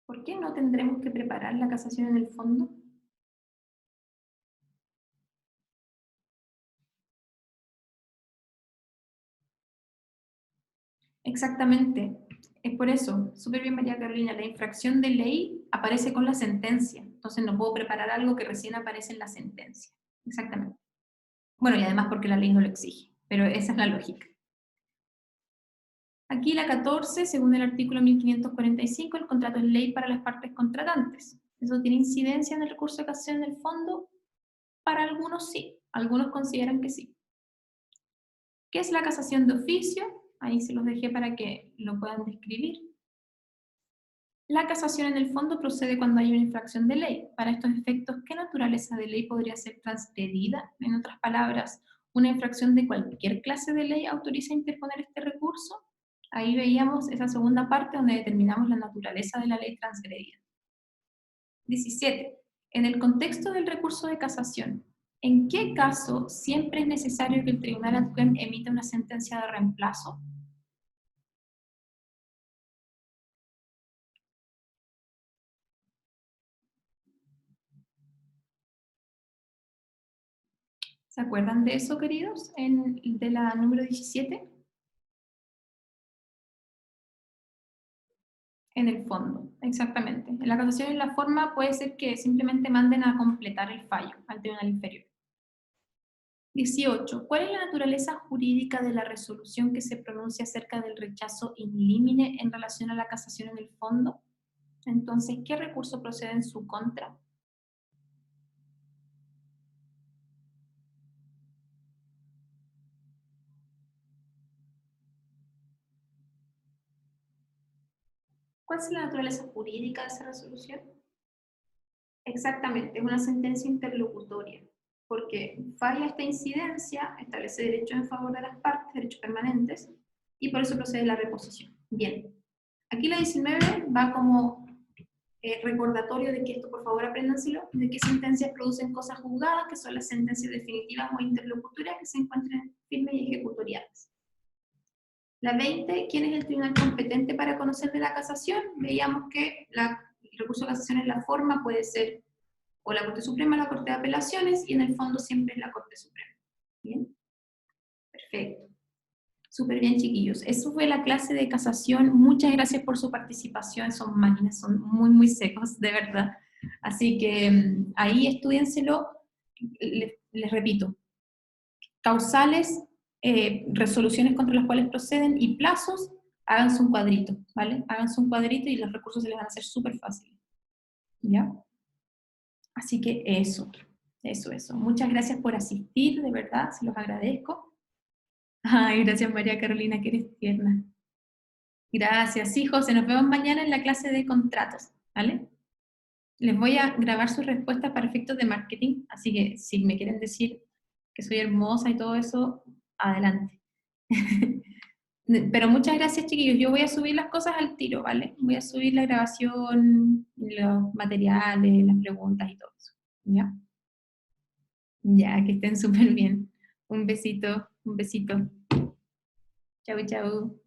¿Por qué no tendremos que preparar la casación en el fondo? Exactamente. Es por eso, súper bien María Carolina, la infracción de ley aparece con la sentencia. Entonces no puedo preparar algo que recién aparece en la sentencia. Exactamente. Bueno, y además porque la ley no lo exige, pero esa es la lógica. Aquí la 14, según el artículo 1545, el contrato es ley para las partes contratantes. ¿Eso tiene incidencia en el recurso de casación en el fondo? Para algunos sí, algunos consideran que sí. ¿Qué es la casación de oficio? Ahí se los dejé para que lo puedan describir. La casación en el fondo procede cuando hay una infracción de ley. Para estos efectos, ¿qué naturaleza de ley podría ser transgredida? En otras palabras, ¿una infracción de cualquier clase de ley autoriza interponer este recurso? Ahí veíamos esa segunda parte donde determinamos la naturaleza de la ley transgredida. 17. En el contexto del recurso de casación, ¿en qué caso siempre es necesario que el tribunal adjunto emita una sentencia de reemplazo? ¿Se acuerdan de eso, queridos? De la número 17. En el fondo, exactamente. En la casación en la forma puede ser que simplemente manden a completar el fallo al tribunal inferior. 18. ¿Cuál es la naturaleza jurídica de la resolución que se pronuncia acerca del rechazo in limine en relación a la casación en el fondo? Entonces, ¿qué recurso procede en su contra? ¿Cuál es la naturaleza jurídica de esa resolución? Exactamente, es una sentencia interlocutoria, porque falla esta incidencia, establece derechos en favor de las partes, derechos permanentes, y por eso procede la reposición. Bien, aquí la 19 va como recordatorio de que esto, por favor, apréndanselo, de que sentencias producen cosas juzgadas, que son las sentencias definitivas o interlocutorias que se encuentran firmes y ejecutoriadas. La 20, ¿quién es el tribunal competente para conocer de la casación? Veíamos que el recurso de casación en la forma puede ser o la Corte Suprema o la Corte de Apelaciones, y en el fondo siempre es la Corte Suprema. ¿Bien? Perfecto. Súper bien, chiquillos. Eso fue la clase de casación. Muchas gracias por su participación. Son máquinas, son muy, muy secos, de verdad. Así que ahí estudienselo. Les repito, causales, resoluciones contra las cuales proceden y plazos, háganse un cuadrito, ¿vale? Háganse un cuadrito y los recursos se les van a hacer súper fáciles. ¿Ya? Así que eso. Muchas gracias por asistir, de verdad, se los agradezco. Ay, gracias María Carolina, que eres tierna. Gracias. Sí, José, nos vemos mañana en la clase de contratos, ¿vale? Les voy a grabar sus respuestas para efectos de marketing, así que si me quieren decir que soy hermosa y todo eso, adelante. Pero muchas gracias, chiquillos. Yo voy a subir las cosas al tiro, ¿vale? Voy a subir la grabación, los materiales, las preguntas y todo eso. ¿Ya? Ya, que estén súper bien. Un besito, un besito. Chau, chau.